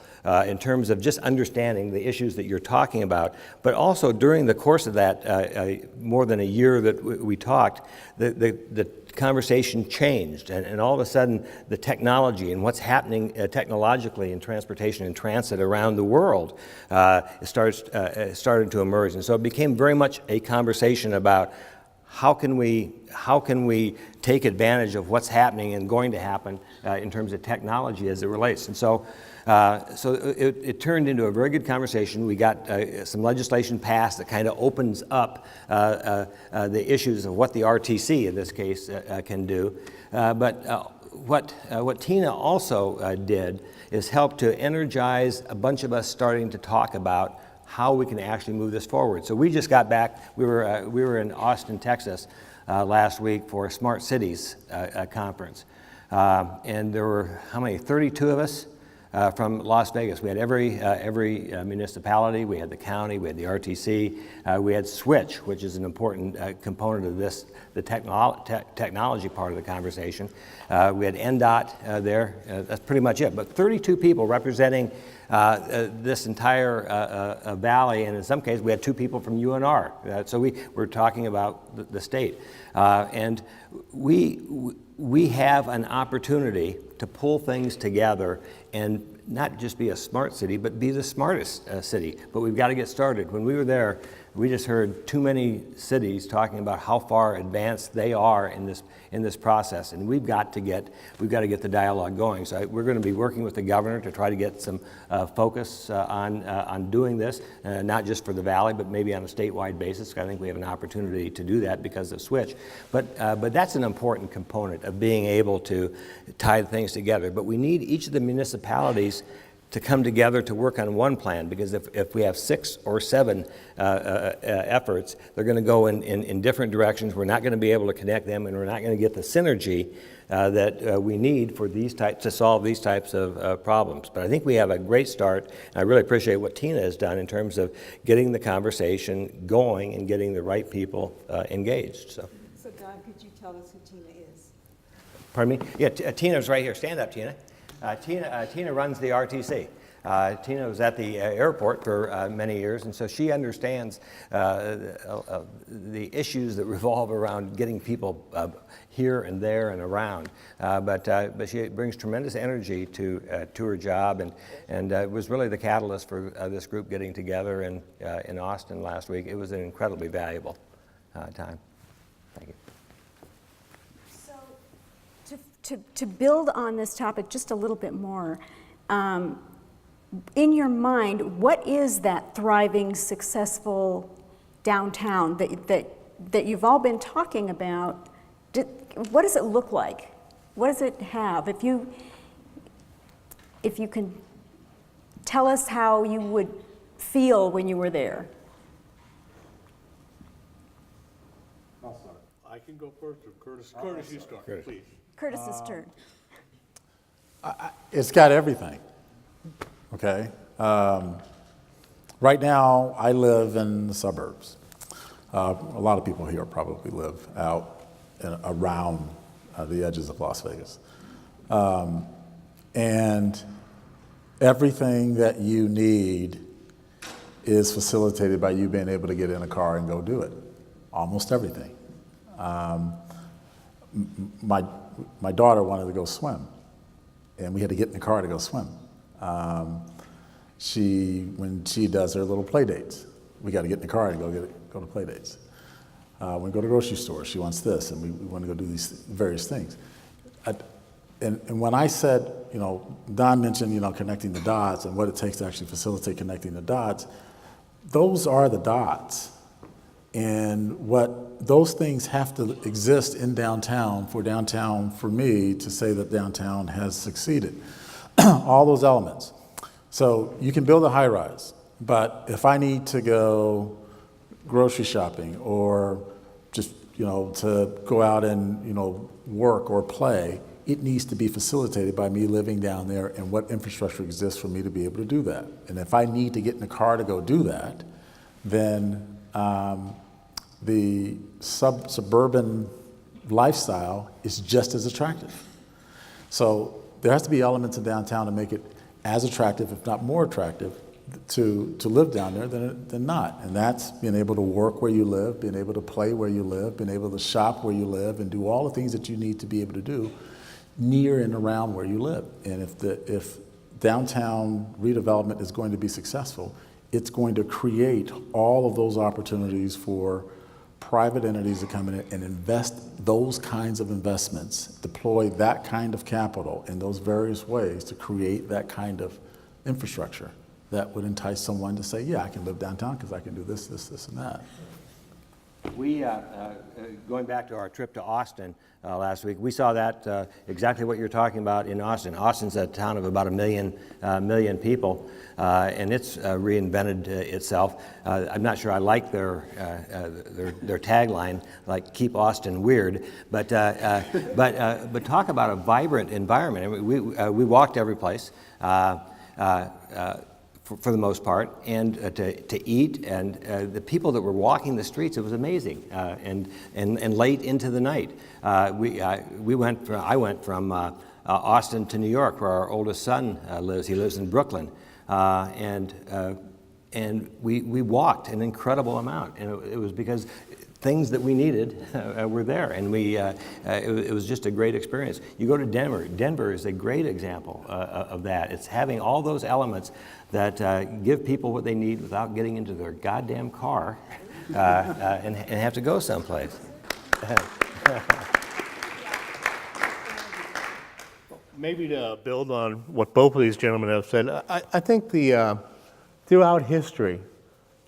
in terms of just understanding the issues that you're talking about, but also during the course of that more than a year that we talked, the conversation changed, and all of a sudden the technology and what's happening technologically in transportation and transit around the world started to emerge, and so it became very much a conversation about how can we take advantage of what's happening and going to happen in terms of technology as it relates? And so it turned into a very good conversation. We got some legislation passed that kind of opens up the issues of what the RTC in this case can do. But what Tina also did is help to energize a bunch of us starting to talk about how we can actually move this forward. So we just got back. We were in Austin, Texas last week for a Smart Cities conference. And there were, 32 of us from Las Vegas. We had every municipality. We had the county. We had the RTC. We had Switch, which is an important component of this, the technology part of the conversation. We had NDOT there. That's pretty much it. But 32 people representing this entire valley, and in some cases we had 2 people from UNR. So we were talking about the state. And we have an opportunity to pull things together and not just be a smart city, but be the smartest city. But we've got to get started. When we were there, we just heard too many cities talking about how far advanced they are in this process, and we've got to get the dialogue going. So we're going to be working with the governor to try to get some focus on doing this, not just for the valley, but maybe on a statewide basis. I think we have an opportunity to do that because of Switch. But that's an important component of being able to tie things together. But we need each of the municipalities to come together to work on one plan, because if we have 6 or 7 efforts, they're going to go in different directions. We're not going to be able to connect them, and we're not going to get the synergy that we need for to solve these types of problems. But I think we have a great start, and I really appreciate what Tina has done in terms of getting the conversation going and getting the right people engaged. So Don, could you tell us who Tina is? Pardon me? Yeah, Tina's right here. Stand up, Tina. Tina runs the RTC. Tina was at the airport for many years, and so she understands the issues that revolve around getting people here and there and around. But she brings tremendous energy to her job, and it was really the catalyst for this group getting together in Austin last week. It was an incredibly valuable time. Thank you. To build on this topic just a little bit more, in your mind, what is that thriving, successful downtown that you've all been talking about? What does it look like? What does it have? If you can tell us how you would feel when you were there. I can go first, or Curtis? Curtis, you start, please. Curtis's turn. It's got everything, okay? Right now, I live in the suburbs. A lot of people here probably live out and around the edges of Las Vegas. And everything that you need is facilitated by you being able to get in a car and go do it. Almost everything. My daughter wanted to go swim, and we had to get in the car to go swim. When she does her little play dates, we got to get in the car and go to play dates. When we go to the grocery store, she wants this, and we want to go do these various things. And when I said, Don mentioned, connecting the dots and what it takes to actually facilitate connecting the dots, those are the dots. And what those things have to exist in downtown for me to say that downtown has succeeded. All those elements. So you can build a high rise, but if I need to go grocery shopping or just, to go out and, work or play, it needs to be facilitated by me living down there and what infrastructure exists for me to be able to do that. And if I need to get in a car to go do that, then the suburban lifestyle is just as attractive. So there has to be elements in downtown to make it as attractive, if not more attractive, to live down there than not. And that's being able to work where you live, being able to play where you live, being able to shop where you live, and do all the things that you need to be able to do near and around where you live. And if downtown redevelopment is going to be successful, it's going to create all of those opportunities for private entities to come in and invest those kinds of investments, deploy that kind of capital in those various ways to create that kind of infrastructure that would entice someone to say, yeah, I can live downtown because I can do this, this, this, and that. We, going back to our trip to Austin last week, we saw that exactly what you're talking about in Austin. Austin's a town of about a million people, and it's reinvented itself. I'm not sure I like their tagline, like "Keep Austin Weird," but talk about a vibrant environment. I mean, we walked every place. For the most part, and to eat, and the people that were walking the streets, it was amazing, and late into the night. I went from Austin to New York, where our oldest son lives. He lives in Brooklyn, and we walked an incredible amount, and it was because things that we needed were there, and it was just a great experience. You go to Denver. Denver is a great example of that. It's having all those elements that give people what they need without getting into their goddamn car and have to go someplace. Maybe to build on what both of these gentlemen have said, I think throughout history,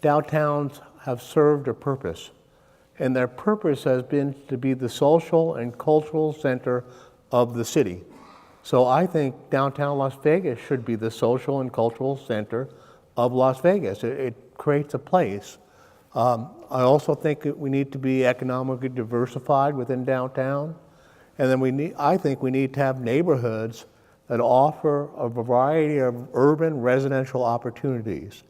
downtowns have served a purpose. And their purpose has been to be the social and cultural center of the city. So I think downtown Las Vegas should be the social and cultural center of Las Vegas. It creates a place. I also think that we need to be economically diversified within downtown. And then I think we need to have neighborhoods that offer a variety of urban residential opportunities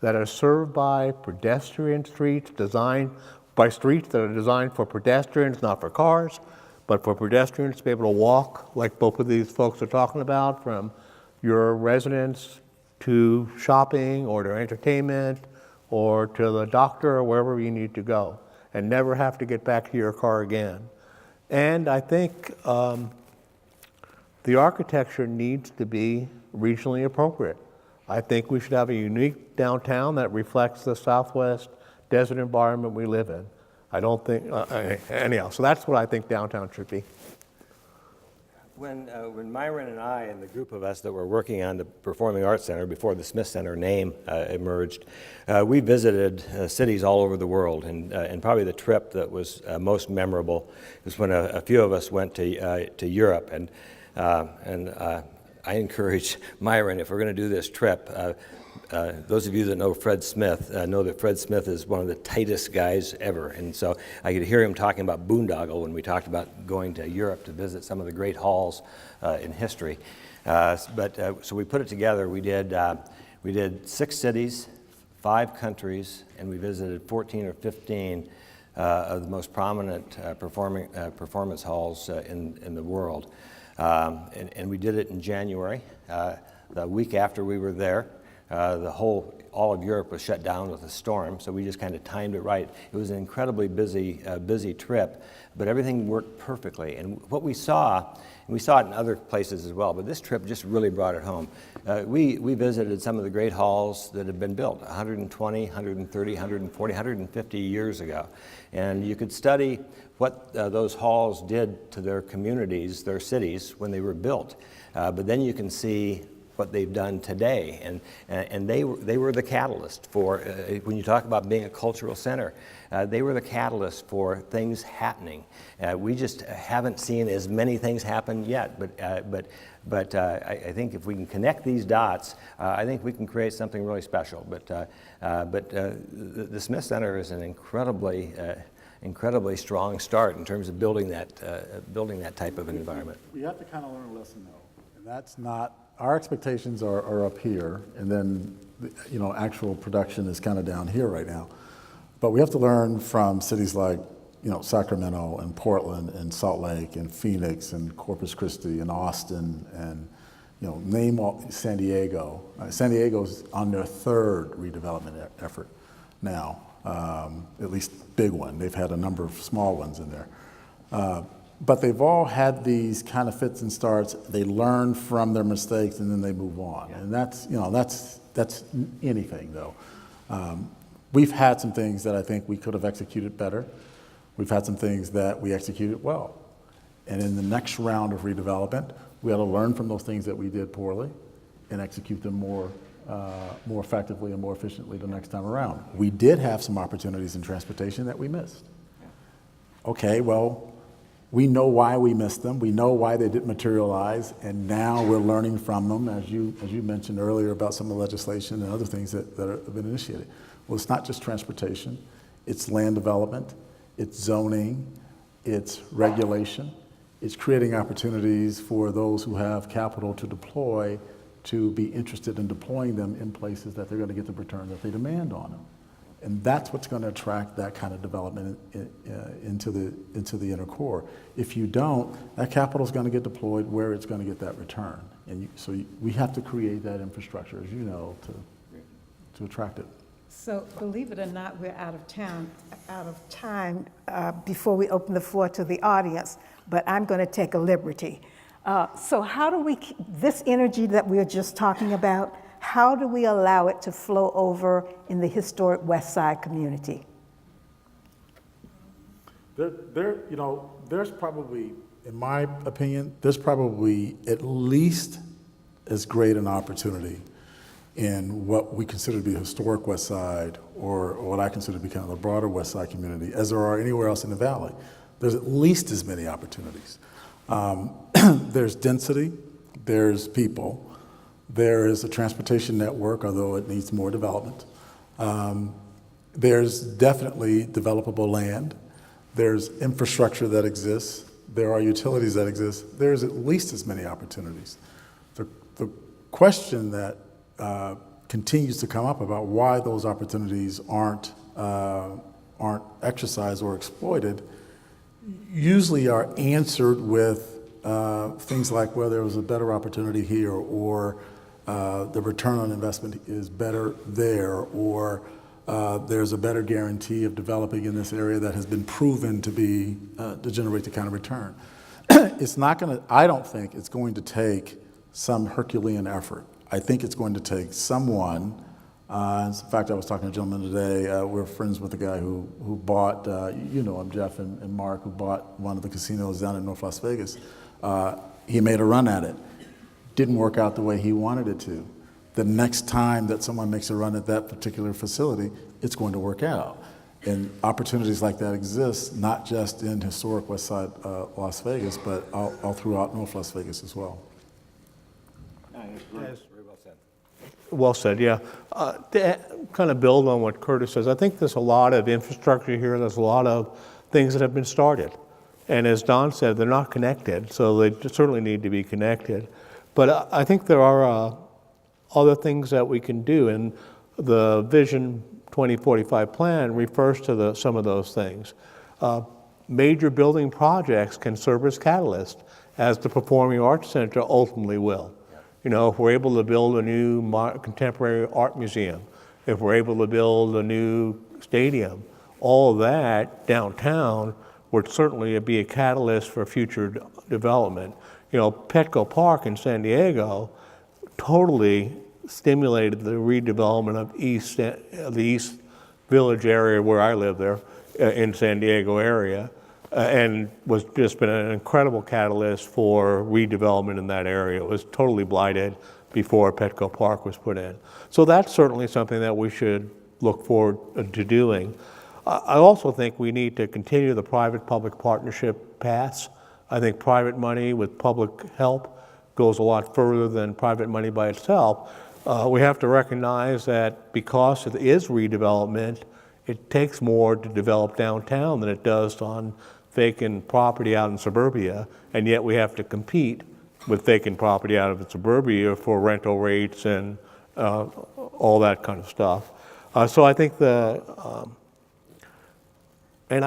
that are served by pedestrian streets, designed by streets that are designed for pedestrians, not for cars, but for pedestrians to be able to walk, like both of these folks are talking about, from your residence to shopping or to entertainment or to the doctor or wherever you need to go, and never have to get back to your car again. And I think the architecture needs to be regionally appropriate. I think we should have a unique downtown that reflects the Southwest desert environment we live in. I don't think, anyhow, so that's what I think downtown should be. When Myron and I and the group of us that were working on the Performing Arts Center before the Smith Center name emerged, we visited cities all over the world, and probably the trip that was most memorable was when a few of us went to Europe, and I encourage Myron, if we're going to do this trip, those of you that know Fred Smith know that Fred Smith is one of the tightest guys ever, and so I could hear him talking about boondoggle when we talked about going to Europe to visit some of the great halls in history. So we put it together. We did 6 cities, 5 countries, and we visited 14 or 15 of the most prominent performance halls in the world. And we did it in January. The week after we were there, all of Europe was shut down with a storm, so we just kind of timed it right. It was an incredibly busy trip, but everything worked perfectly. And what we saw, and we saw it in other places as well, but this trip just really brought it home. We visited some of the great halls that have been built 120, 130, 140, 150 years ago. And you could study what those halls did to their communities, their cities, when they were built. But then you can see what they've done today, and they were the catalyst for, when you talk about being a cultural center, they were the catalyst for things happening. We just haven't seen as many things happen yet, but I think if we can connect these dots, I think we can create something really special. But the Smith Center is an incredibly strong start in terms of building that type of an environment. We have to kind of learn a lesson though, and that's not, our expectations are up here, and then actual production is kind of down here right now. But we have to learn from cities like Sacramento and Portland and Salt Lake and Phoenix and Corpus Christi and Austin and name all, San Diego. San Diego's on their 3rd redevelopment effort now, at least big one. They've had a number of small ones in there. But they've all had these kind of fits and starts. They learn from their mistakes and then they move on. Yeah. And that's anything though. We've had some things that I think we could have executed better. We've had some things that we executed well. And in the next round of redevelopment, we had to learn from those things that we did poorly and execute them more effectively and more efficiently the next time around. We did have some opportunities in transportation that we missed. Okay, well, we know why we missed them. We know why they didn't materialize, and now we're learning from them, as you mentioned earlier about some of the legislation and other things that have been initiated. Well, it's not just transportation. It's land development. It's zoning. It's regulation. It's creating opportunities for those who have capital to deploy to be interested in deploying them in places that they're going to get the return that they demand on them. And that's what's going to attract that kind of development into the inner core. If you don't, that capital is going to get deployed where it's going to get that return. And we have to create that infrastructure, as you know, to attract it. So believe it or not, we're out of time before we open the floor to the audience, but I'm going to take a liberty. So how do we keep this energy that we're just talking about, how do we allow it to flow over in the historic West Side community? There's probably, in my opinion, there's probably at least as great an opportunity in what we consider to be historic West Side, or what I consider to be kind of the broader West Side community, as there are anywhere else in the valley. There's at least as many opportunities. There's density, there's people, there is a transportation network, although it needs more development. There's definitely developable land. There's infrastructure that exists. There are utilities that exist. There's at least as many opportunities. The question that continues to come up about why those opportunities aren't exercised or exploited usually are answered with things like, well, there was a better opportunity here, or the return on investment is better there, or there's a better guarantee of developing in this area that has been proven to generate the kind of return. It's not going to, I don't think it's going to take some Herculean effort. I think it's going to take someone, in fact, I was talking to a gentleman today, we're friends with a guy who bought, you know him, Jeff and Mark, who bought one of the casinos down in North Las Vegas. He made a run at it. Didn't work out the way he wanted it to. The next time that someone makes a run at that particular facility, it's going to work out. And opportunities like that exist, not just in historic West Side Las Vegas, but all throughout North Las Vegas as well. Very well said. Well said, yeah. To kind of build on what Curtis says, I think there's a lot of infrastructure here, there's a lot of things that have been started. And as Don said, they're not connected, so they certainly need to be connected. But I think there are other things that we can do, and the Vision 2045 plan refers to some of those things. Major building projects can serve as catalysts, as the Performing Arts Center ultimately will. You know, if we're able to build a new contemporary art museum, if we're able to build a new stadium, all of that downtown would certainly be a catalyst for future development. You know, Petco Park in San Diego totally stimulated the redevelopment of the East Village area where I live there in San Diego area, and was just been an incredible catalyst for redevelopment in that area. It was totally blighted before Petco Park was put in. So that's certainly something that we should look forward to doing. I also think we need to continue the private-public partnership paths. I think private money with public help goes a lot further than private money by itself. We have to recognize that because it is redevelopment, it takes more to develop downtown than it does on vacant property out in suburbia, and yet we have to compete with vacant property out of suburbia for rental rates and all that kind of stuff. So I think and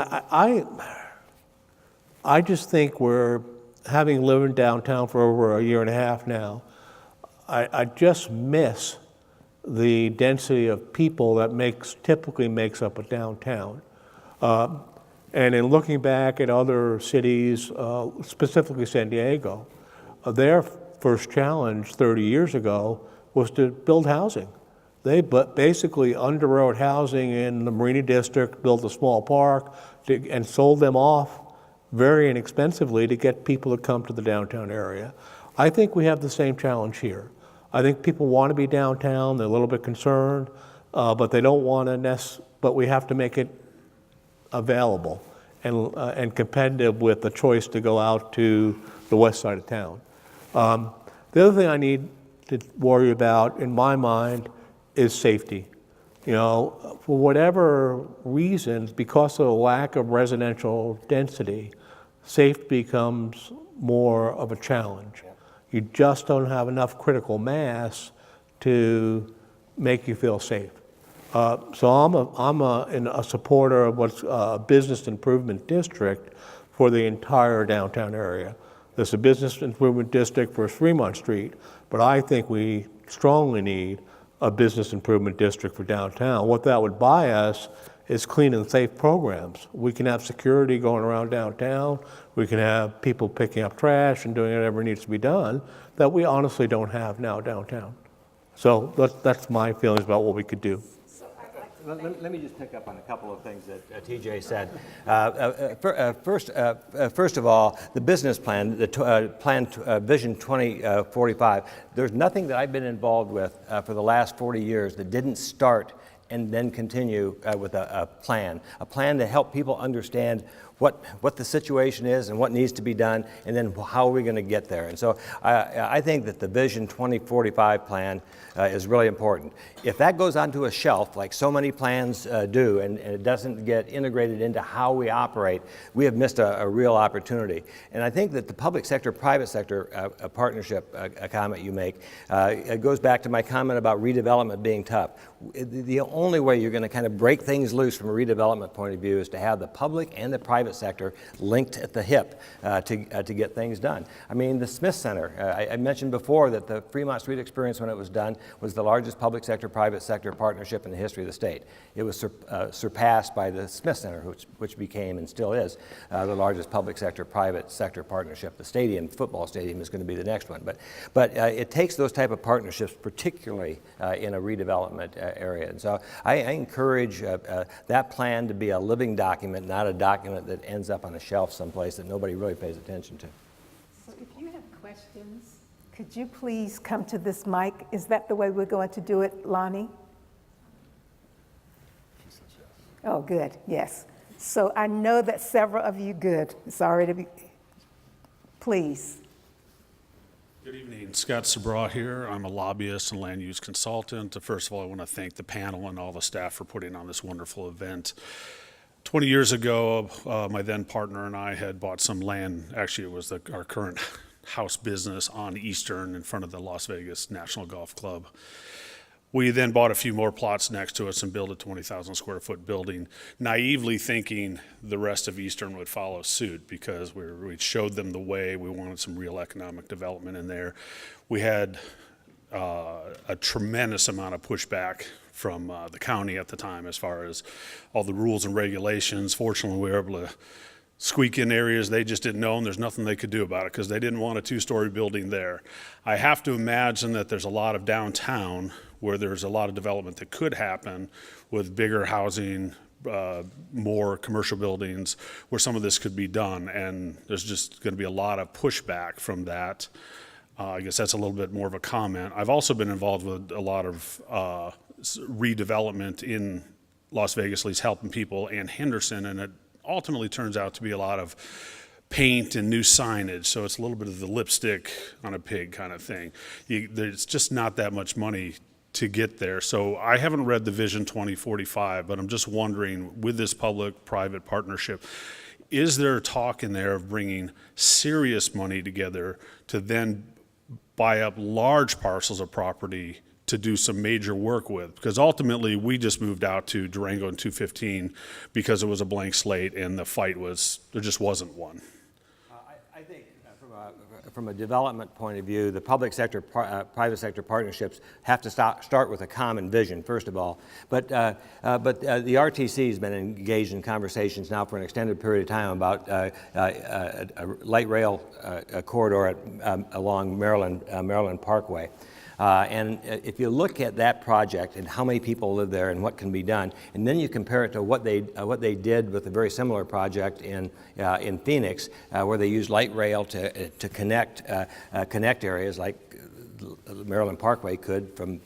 I just think we're, having lived in downtown for over a year and a half now, I just miss the density of people that typically makes up a downtown. And in looking back at other cities, specifically San Diego, their first challenge 30 years ago was to build housing. They basically underwrote housing in the Marina District, built a small park, and sold them off very inexpensively to get people to come to the downtown area. I think we have the same challenge here. I think people want to be downtown, they're a little bit concerned, but they don't want to but we have to make it available and competitive with the choice to go out to the west side of town. The other thing I need to worry about, in my mind, is safety. You know, for whatever reasons, because of the lack of residential density, safety becomes more of a challenge. You just don't have enough critical mass to make you feel safe. So I'm a supporter of what's a business improvement district for the entire downtown area. There's a business improvement district for Fremont Street, but I think we strongly need a business improvement district for downtown. What that would buy us is clean and safe programs. We can have security going around downtown. We can have people picking up trash and doing whatever needs to be done that we honestly don't have now downtown. So that's my feelings about what we could do. Let me just pick up on a couple of things that TJ said. First of all, the business plan, Vision 2045, there's nothing that I've been involved with for the last 40 years that didn't start and then continue with a plan to help people understand what the situation is and what needs to be done, and then how are we going to get there. And so I think that the Vision 2045 plan is really important. If that goes onto a shelf, like so many plans do, and it doesn't get integrated into how we operate, we have missed a real opportunity. And I think that the public sector, private sector partnership comment you make, it goes back to my comment about redevelopment being tough. The only way you're going to kind of break things loose from a redevelopment point of view is to have the public and the private sector linked at the hip to get things done. I mean, the Smith Center, I mentioned before that the Fremont Street experience, when it was done, was the largest public sector, private sector partnership in the history of the state. It was surpassed by the Smith Center, which became and still is the largest public sector, private sector partnership. The stadium, football stadium, is going to be the next one. But it takes those type of partnerships, particularly in a redevelopment area. And so I encourage that plan to be a living document, not a document that ends up on a shelf someplace that nobody really pays attention to. So if you have questions questions? Could you please come to this mic? Is that the way we're going to do it, Lonnie? Oh, good, yes. So I know that several of you good. It's already, please. Good evening, Scott Sabra here. I'm a lobbyist and land use consultant. First of all, I want to thank the panel and all the staff for putting on this wonderful event. 20 years ago, my then partner and I had bought some land. Actually, it was our current house business on Eastern in front of the Las Vegas National Golf Club. We then bought a few more plots next to us and built a 20,000 square foot building, naively thinking the rest of Eastern would follow suit because we showed them the way. We wanted some real economic development in there. We had a tremendous amount of pushback from the county at the time as far as all the rules and regulations. Fortunately, we were able to squeak in areas they just didn't know, and there's nothing they could do about it because they didn't want a two-story building there. I have to imagine that there's a lot of downtown where there's a lot of development that could happen with bigger housing, more commercial buildings, where some of this could be done, and there's just going to be a lot of pushback from that. I guess that's a little bit more of a comment. I've also been involved with a lot of redevelopment in Las Vegas, at least helping people, and Henderson, and it ultimately turns out to be a lot of paint and new signage, so it's a little bit of the lipstick on a pig kind of thing. There's just not that much money to get there. So I haven't read the Vision 2045, but I'm just wondering, with this public-private partnership, is there talk in there of bringing serious money together to then buy up large parcels of property to do some major work with? Because ultimately we just moved out to Durango in 215 because it was a blank slate and the fight was, there just wasn't one. I think from a development point of view, the public sector, private sector partnerships have to start with a common vision, first of all. But the RTC has been engaged in conversations now for an extended period of time about a light rail corridor along Maryland Parkway. And if you look at that project and how many people live there and what can be done, and then you compare it to what they did with a very similar project in Phoenix, where they used light rail to connect areas like Maryland Parkway could from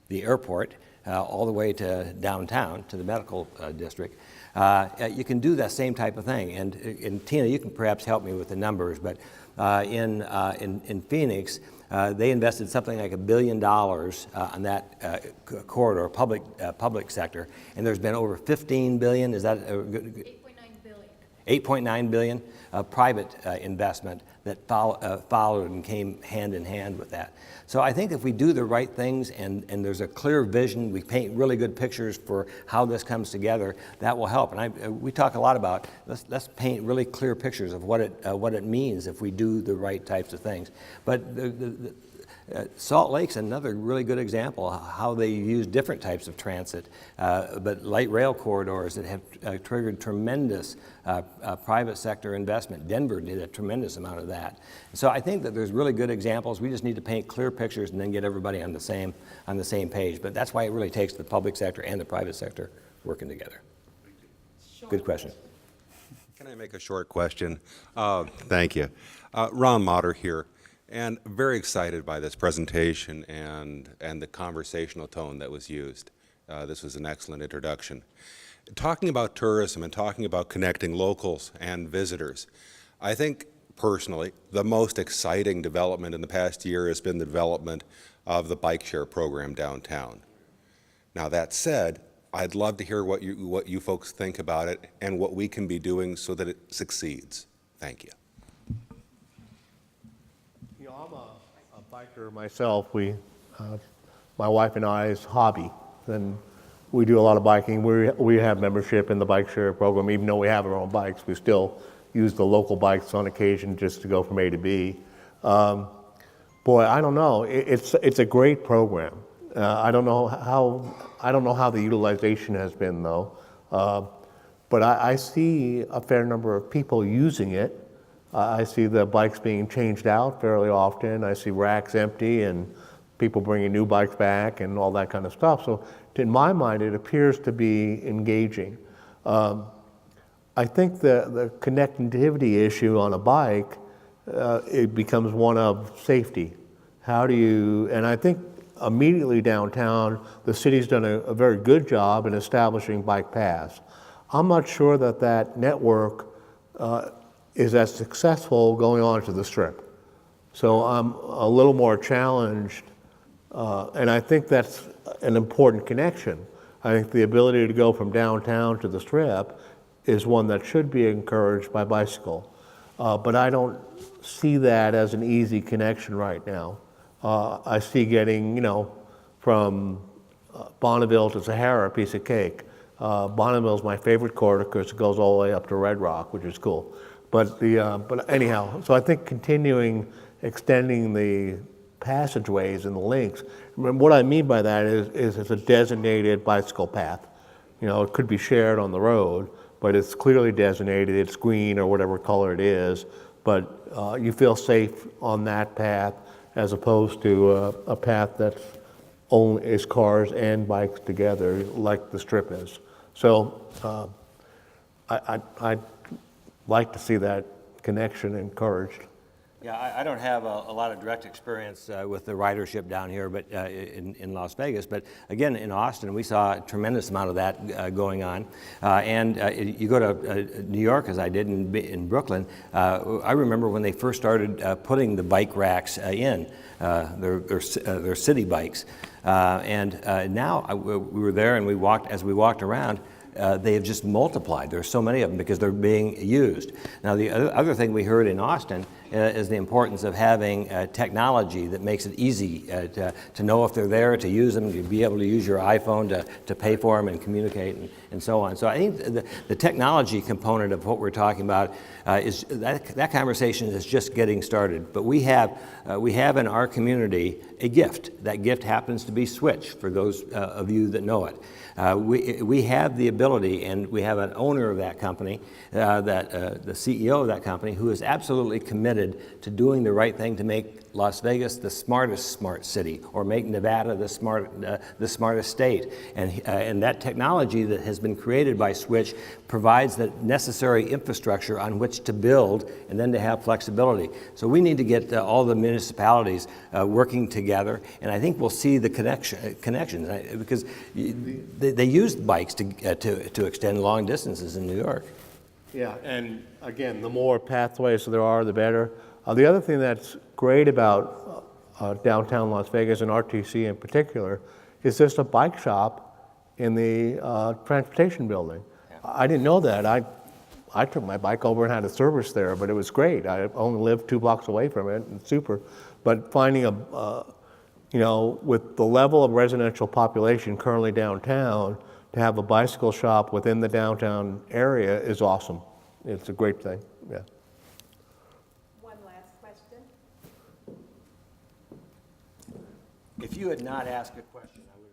the airport all the way to downtown to the medical district. You can do that same type of thing. And Tina, you can perhaps help me with the numbers, but in Phoenix, they invested something like $1 billion on that corridor, public sector, and there's been over 15 billion. Is that 8.9 billion? 8.9 billion private investment that followed and came hand in hand with that. So I think if we do the right things and there's a clear vision, we paint really good pictures for how this comes together, that will help. And we talk a lot about let's paint really clear pictures of what it means if we do the right types of things. But Salt Lake's another really good example of how they use different types of transit, but light rail corridors that have triggered tremendous private sector investment. Denver did a tremendous amount of that. So I think that there's really good examples. We just need to paint clear pictures and then get everybody on the same page. But that's why it really takes the public sector and the private sector working together. Good question. Can I make a short question? Thank you. Ron Motter here. And very excited by this presentation and the conversational tone that was used. This was an excellent introduction. Talking about tourism and talking about connecting locals and visitors, I think personally the most exciting development in the past year has been the development of the bike share program downtown. Now that said, I'd love to hear what you folks think about it and what we can be doing so that it succeeds. Thank you. Biker myself, my wife and I's hobby, and we do a lot of biking. We have membership in the bike share program. Even though we have our own bikes, we still use the local bikes on occasion just to go from A to B. Boy, I don't know. It's a great program. I don't know how the utilization has been though, but I see a fair number of people using it. I see the bikes being changed out fairly often. I see racks empty and people bringing new bikes back and all that kind of stuff. So in my mind, it appears to be engaging. I think the connectivity issue on a bike it becomes one of safety. How do you, and I think immediately downtown, the city's done a very good job in establishing bike paths. I'm not sure that that network is as successful going on to the Strip. So I'm a little more challenged, and I think that's an important connection. I think the ability to go from downtown to the Strip is one that should be encouraged by bicycle. But I don't see that as an easy connection right now. I see getting, from Bonneville to Sahara a piece of cake. Bonneville is my favorite corridor because it goes all the way up to Red Rock, which is cool. But anyhow, so I think extending the passageways and the links. What I mean by that is it's a designated bicycle path. It could be shared on the road, but it's clearly designated. It's green or whatever color it is, but you feel safe on that path as opposed to a path that's only is cars and bikes together, like the Strip is. So I'd like to see that connection encouraged. Yeah, I don't have a lot of direct experience with the ridership down here, but in Las Vegas. But again, in Austin, we saw a tremendous amount of that going on. And you go to New York, as I did in Brooklyn. I remember when they first started putting the bike racks in, their city bikes. And now we were there, and as we walked around. They have just multiplied. There's so many of them because they're being used. Now, the other thing we heard in Austin is the importance of having technology that makes it easy to know if they're there, to use them, to be able to use your iPhone to pay for them and communicate and so on. So I think the technology component of what we're talking about is that conversation is just getting started. But we have in our community a gift. That gift happens to be Switch, for those of you that know it. We have the ability, and we have an owner of that company, the CEO of that company, who is absolutely committed to doing the right thing to make Las Vegas the smartest smart city, or make Nevada the smartest state. And that technology that has been created by Switch provides the necessary infrastructure on which to build and then to have flexibility. So we need to get all the municipalities working together, and I think we'll see the connections because they use bikes to extend long distances in New York. Yeah, and again, the more pathways there are, the better. The other thing that's great about downtown Las Vegas, and RTC in particular, is just a bike shop in the transportation building. Yeah. I didn't know that. I took my bike over and had a service there, but it was great. I only lived 2 blocks away from it, and super. But finding with the level of residential population currently downtown, to have a bicycle shop within the downtown area is awesome. It's a great thing, yeah. One last question. If you had not asked a question, I would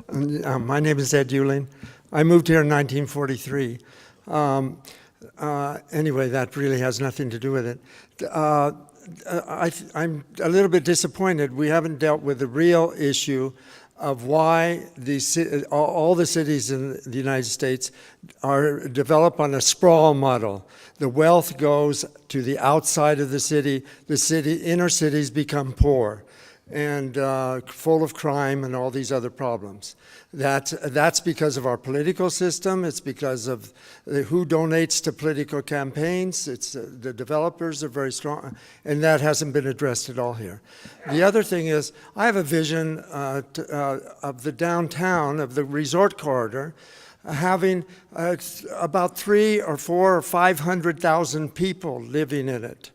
have been shocked. My name is Ed Euling. I moved here in 1943. Anyway, that really has nothing to do with it. I'm a little bit disappointed we haven't dealt with the real issue of why all the cities in the United States are developed on a sprawl model. The wealth goes to the outside of the city. Inner cities become poor and full of crime and all these other problems. That's because of our political system. It's because of who donates to political campaigns. It's the developers are very strong, and that hasn't been addressed at all here. The other thing is, I have a vision of the downtown, of the resort corridor, having about 300,000 or 400,000 or 500,000 people living in it.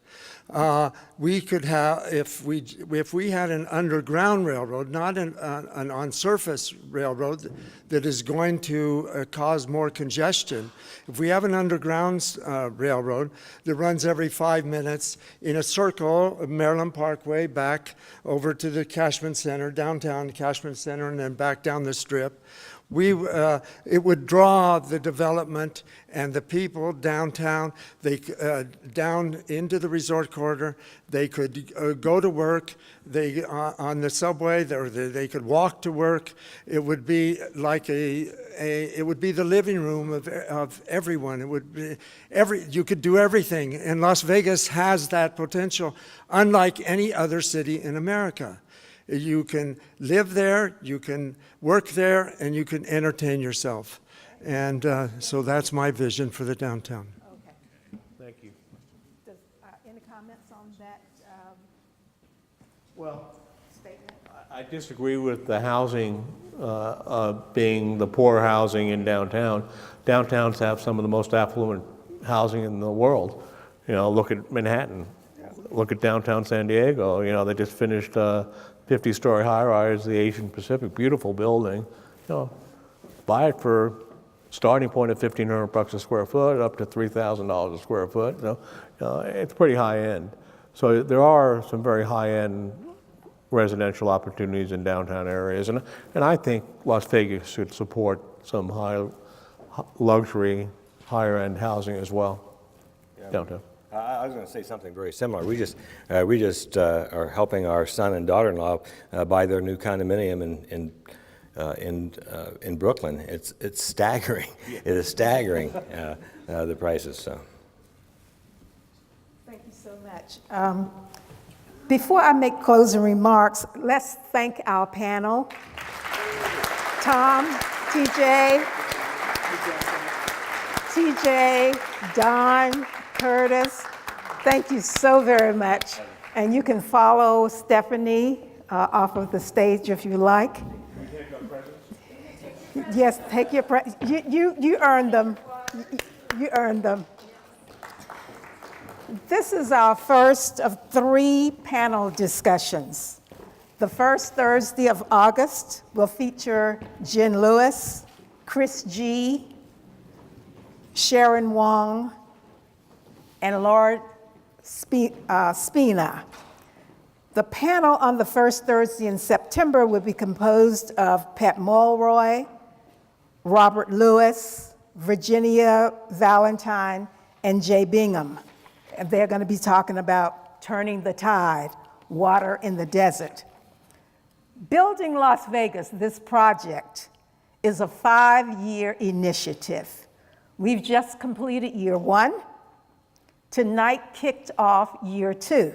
We could have, if we had an underground railroad, not an on-surface railroad that is going to cause more congestion. If we have an underground railroad that runs every 5 minutes in a circle of Maryland Parkway back over to the Cashman Center, downtown Cashman Center, and then back down the Strip, It would draw the development and the people downtown, down into the resort corridor. They could go to work. On the subway, they could walk to work. It would be like it would be the living room of everyone. It would be you could do everything, and Las Vegas has that potential, unlike any other city in America. You can live there, you can work there, and you can entertain yourself. And so that's my vision for the downtown. Okay. Thank you. Any comments on that Well, statement? I disagree with the housing being the poor housing in downtown. Downtowns have some of the most affluent housing in the world. You know, look at Manhattan. Look at downtown San Diego. You know, they just finished 50-story high-rise, the Asian Pacific, beautiful building. You know, buy it for starting point of $1,500 a square foot, up to $3,000 a square foot. You know, it's pretty high-end. So there are some very high-end residential opportunities in downtown areas, and I think Las Vegas should support some high luxury, higher-end housing as well downtown. I was going to say something very similar. We just are helping our son and daughter-in-law buy their new condominium in Brooklyn. It's staggering. It is staggering the prices. So. Thank you so much. Before I make closing remarks, let's thank our panel. Tom, TJ, Don, Curtis, thank you so very much. And you can follow Stephanie off of the stage if you like. Yes, take your you earned them. You earned them. This is our first of 3 panel discussions. The first Thursday of August will feature Jen Lewis, Chris G., Sharon Wong, and Lord Spina. The panel on the first Thursday in September will be composed of Pat Mulroy, Robert Lewis, Virginia Valentine, and Jay Bingham. And they're going to be talking about turning the tide, water in the desert. Building Las Vegas, this project, is a 5-year initiative. We've just completed year 1. Tonight kicked off year 2.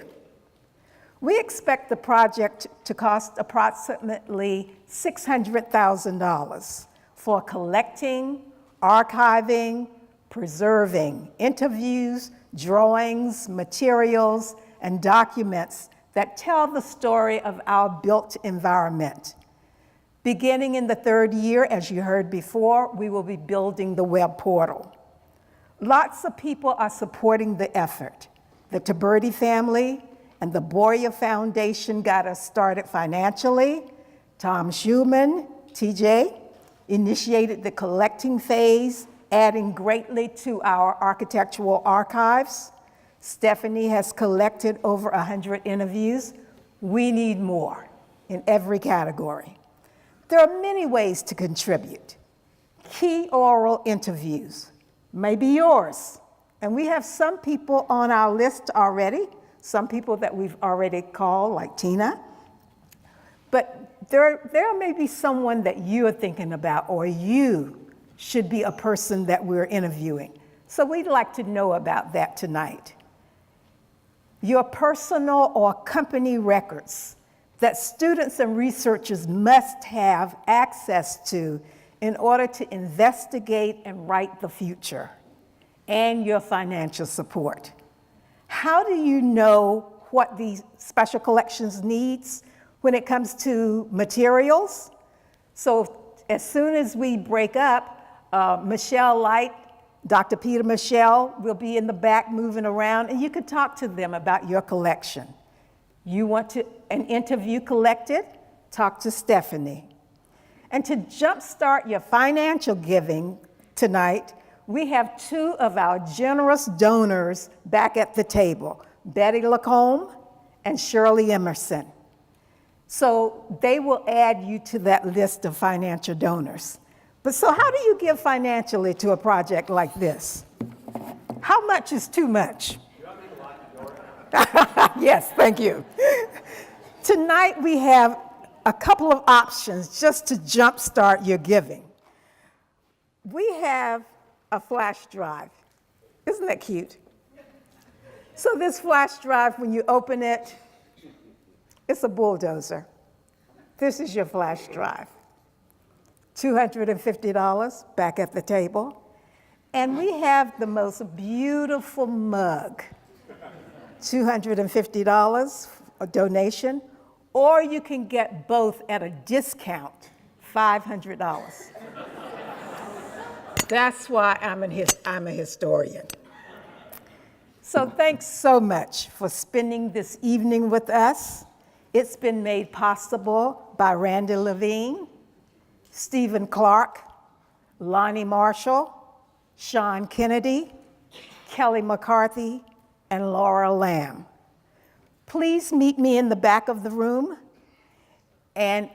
We expect the project to cost approximately $600,000 for collecting, archiving, preserving interviews, drawings, materials, and documents that tell the story of our built environment. Beginning in the 3rd year, as you heard before, we will be building the web portal. Lots of people are supporting the effort. The Taberti family and the Boria Foundation got us started financially. Tom Schumann, TJ, initiated the collecting phase, adding greatly to our architectural archives. Stephanie has collected over 100 interviews. We need more in every category. There are many ways to contribute. Key oral interviews may be yours. And we have some people on our list already, some people that we've already called, like Tina. But there may be someone that you are thinking about, or you should be a person that we're interviewing. So we'd like to know about that tonight. Your personal or company records that students and researchers must have access to in order to investigate and write the future, and your financial support. How do you know what these special collections needs when it comes to materials? So as soon as we break up, Michelle Light, Dr. Peter Michelle will be in the back moving around, and you can talk to them about your collection. You want an interview collected? Talk to Stephanie. And to jumpstart your financial giving tonight, we have 2 of our generous donors back at the table, Betty Lacombe and Shirley Emerson. So they will add you to that list of financial donors. But so how do you give financially to a project like this? How much is too much? Yes, thank you. Tonight we have a couple of options just to jumpstart your giving. We have a flash drive. Isn't that cute? So this flash drive, when you open it, it's a bulldozer. This is your flash drive. $250 back at the table. And we have the most beautiful mug. $250 a donation, or you can get both at a discount, $500. That's why I'm a historian. So thanks so much for spending this evening with us. It's been made possible by Randy Levine, Stephen Clark, Lonnie Marshall, Sean Kennedy, Kelly McCarthy, and Laura Lamb. Please meet me in the back of the room and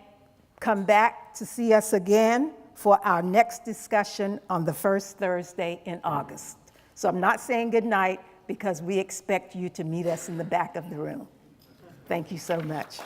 come back to see us again for our next discussion on the first Thursday in August. So I'm not saying good night because we expect you to meet us in the back of the room. Thank you so much.